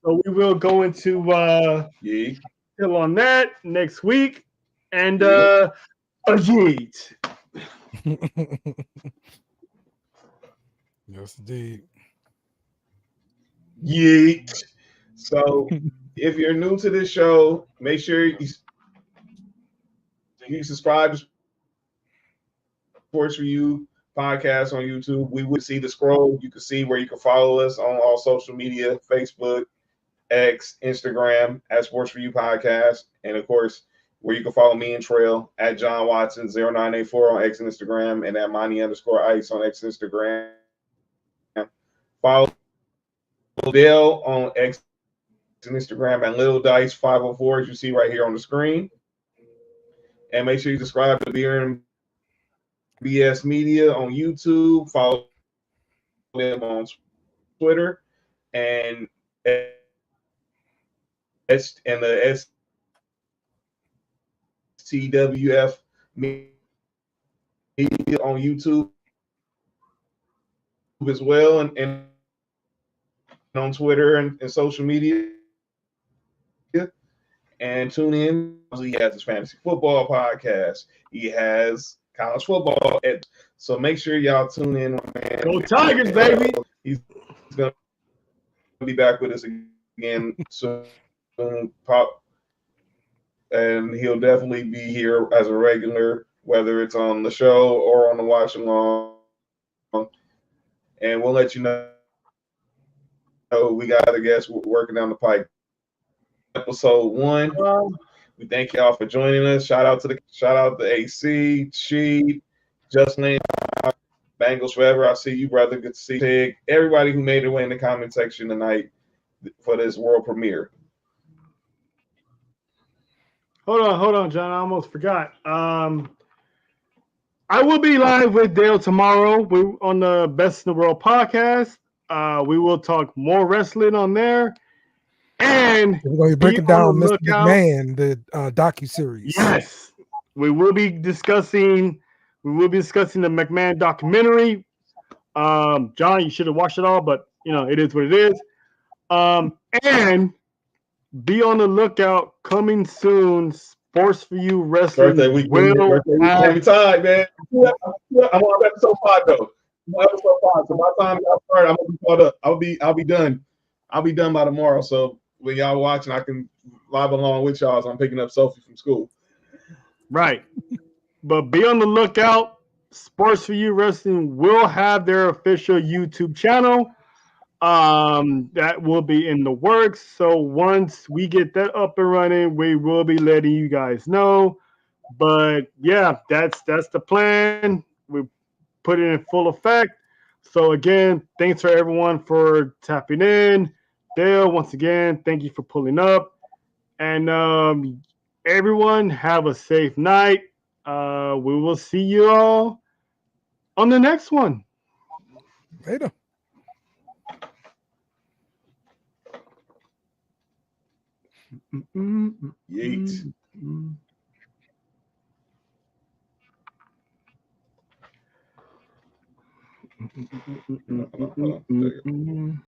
So we will go into still on that next week. And a yeet. Yes, indeed. Yeet. So if you're new to this show, make sure you subscribe to Sports for You podcast on YouTube. We would see the scroll. You can see where you can follow us on all social media, Facebook, X, Instagram at Sports for You podcast. And of course, where you can follow me and Trail at John Watson 0984 on X and Instagram and at Monty_Ice on X and Instagram. Follow Dale on X and Instagram and Little Dice 504 as you see right here on the screen. And make sure you subscribe to Beer and BS Media on YouTube. Follow them on Twitter and the STWF Media on YouTube as well and on Twitter and social media. And tune in. He has his fantasy football podcast. He has college football. So make sure y'all tune in. Man. Go Tigers, baby. He's going to be back with us again soon. And he'll definitely be here as a regular, whether it's on the show or on the watch along. And we'll let you know. We got other guests working down the pipe. Episode 1. We thank y'all for joining us. Shout out to AC, Sheed, Justin, Bengals Forever. I see you, brother. Good to see you. Everybody who made their way in the comment section tonight for this world premiere. Hold on, John. I almost forgot. I will be live with Dale tomorrow. We're on the Best in the World podcast. We will talk more wrestling on there. And we're going to be breaking down Mr. McMahon, the docuseries. Yes. We will be discussing the McMahon documentary. John, you should have watched it all, but you know, it is what it is. And be on the lookout, coming soon, Sports for You Wrestling. Birthday week, every time, man. I'm on episode 5 though. Episode 5. So by the time y'all start, I'm gonna be caught up. I'll be done. I'll be done by tomorrow. So when y'all watching, I can live along with y'all as I'm picking up Sophie from school. Right. but be on the lookout. Sports for You Wrestling will have their official YouTube channel. That will be in the works. So once we get that up and running, we will be letting you guys know. But yeah, that's the plan. We put it in full effect. So again, thanks for everyone for tapping in. Dale, once again, thank you for pulling up. And everyone, have a safe night. We will see you all on the next one. Later. Yeet. Hold on, hold on.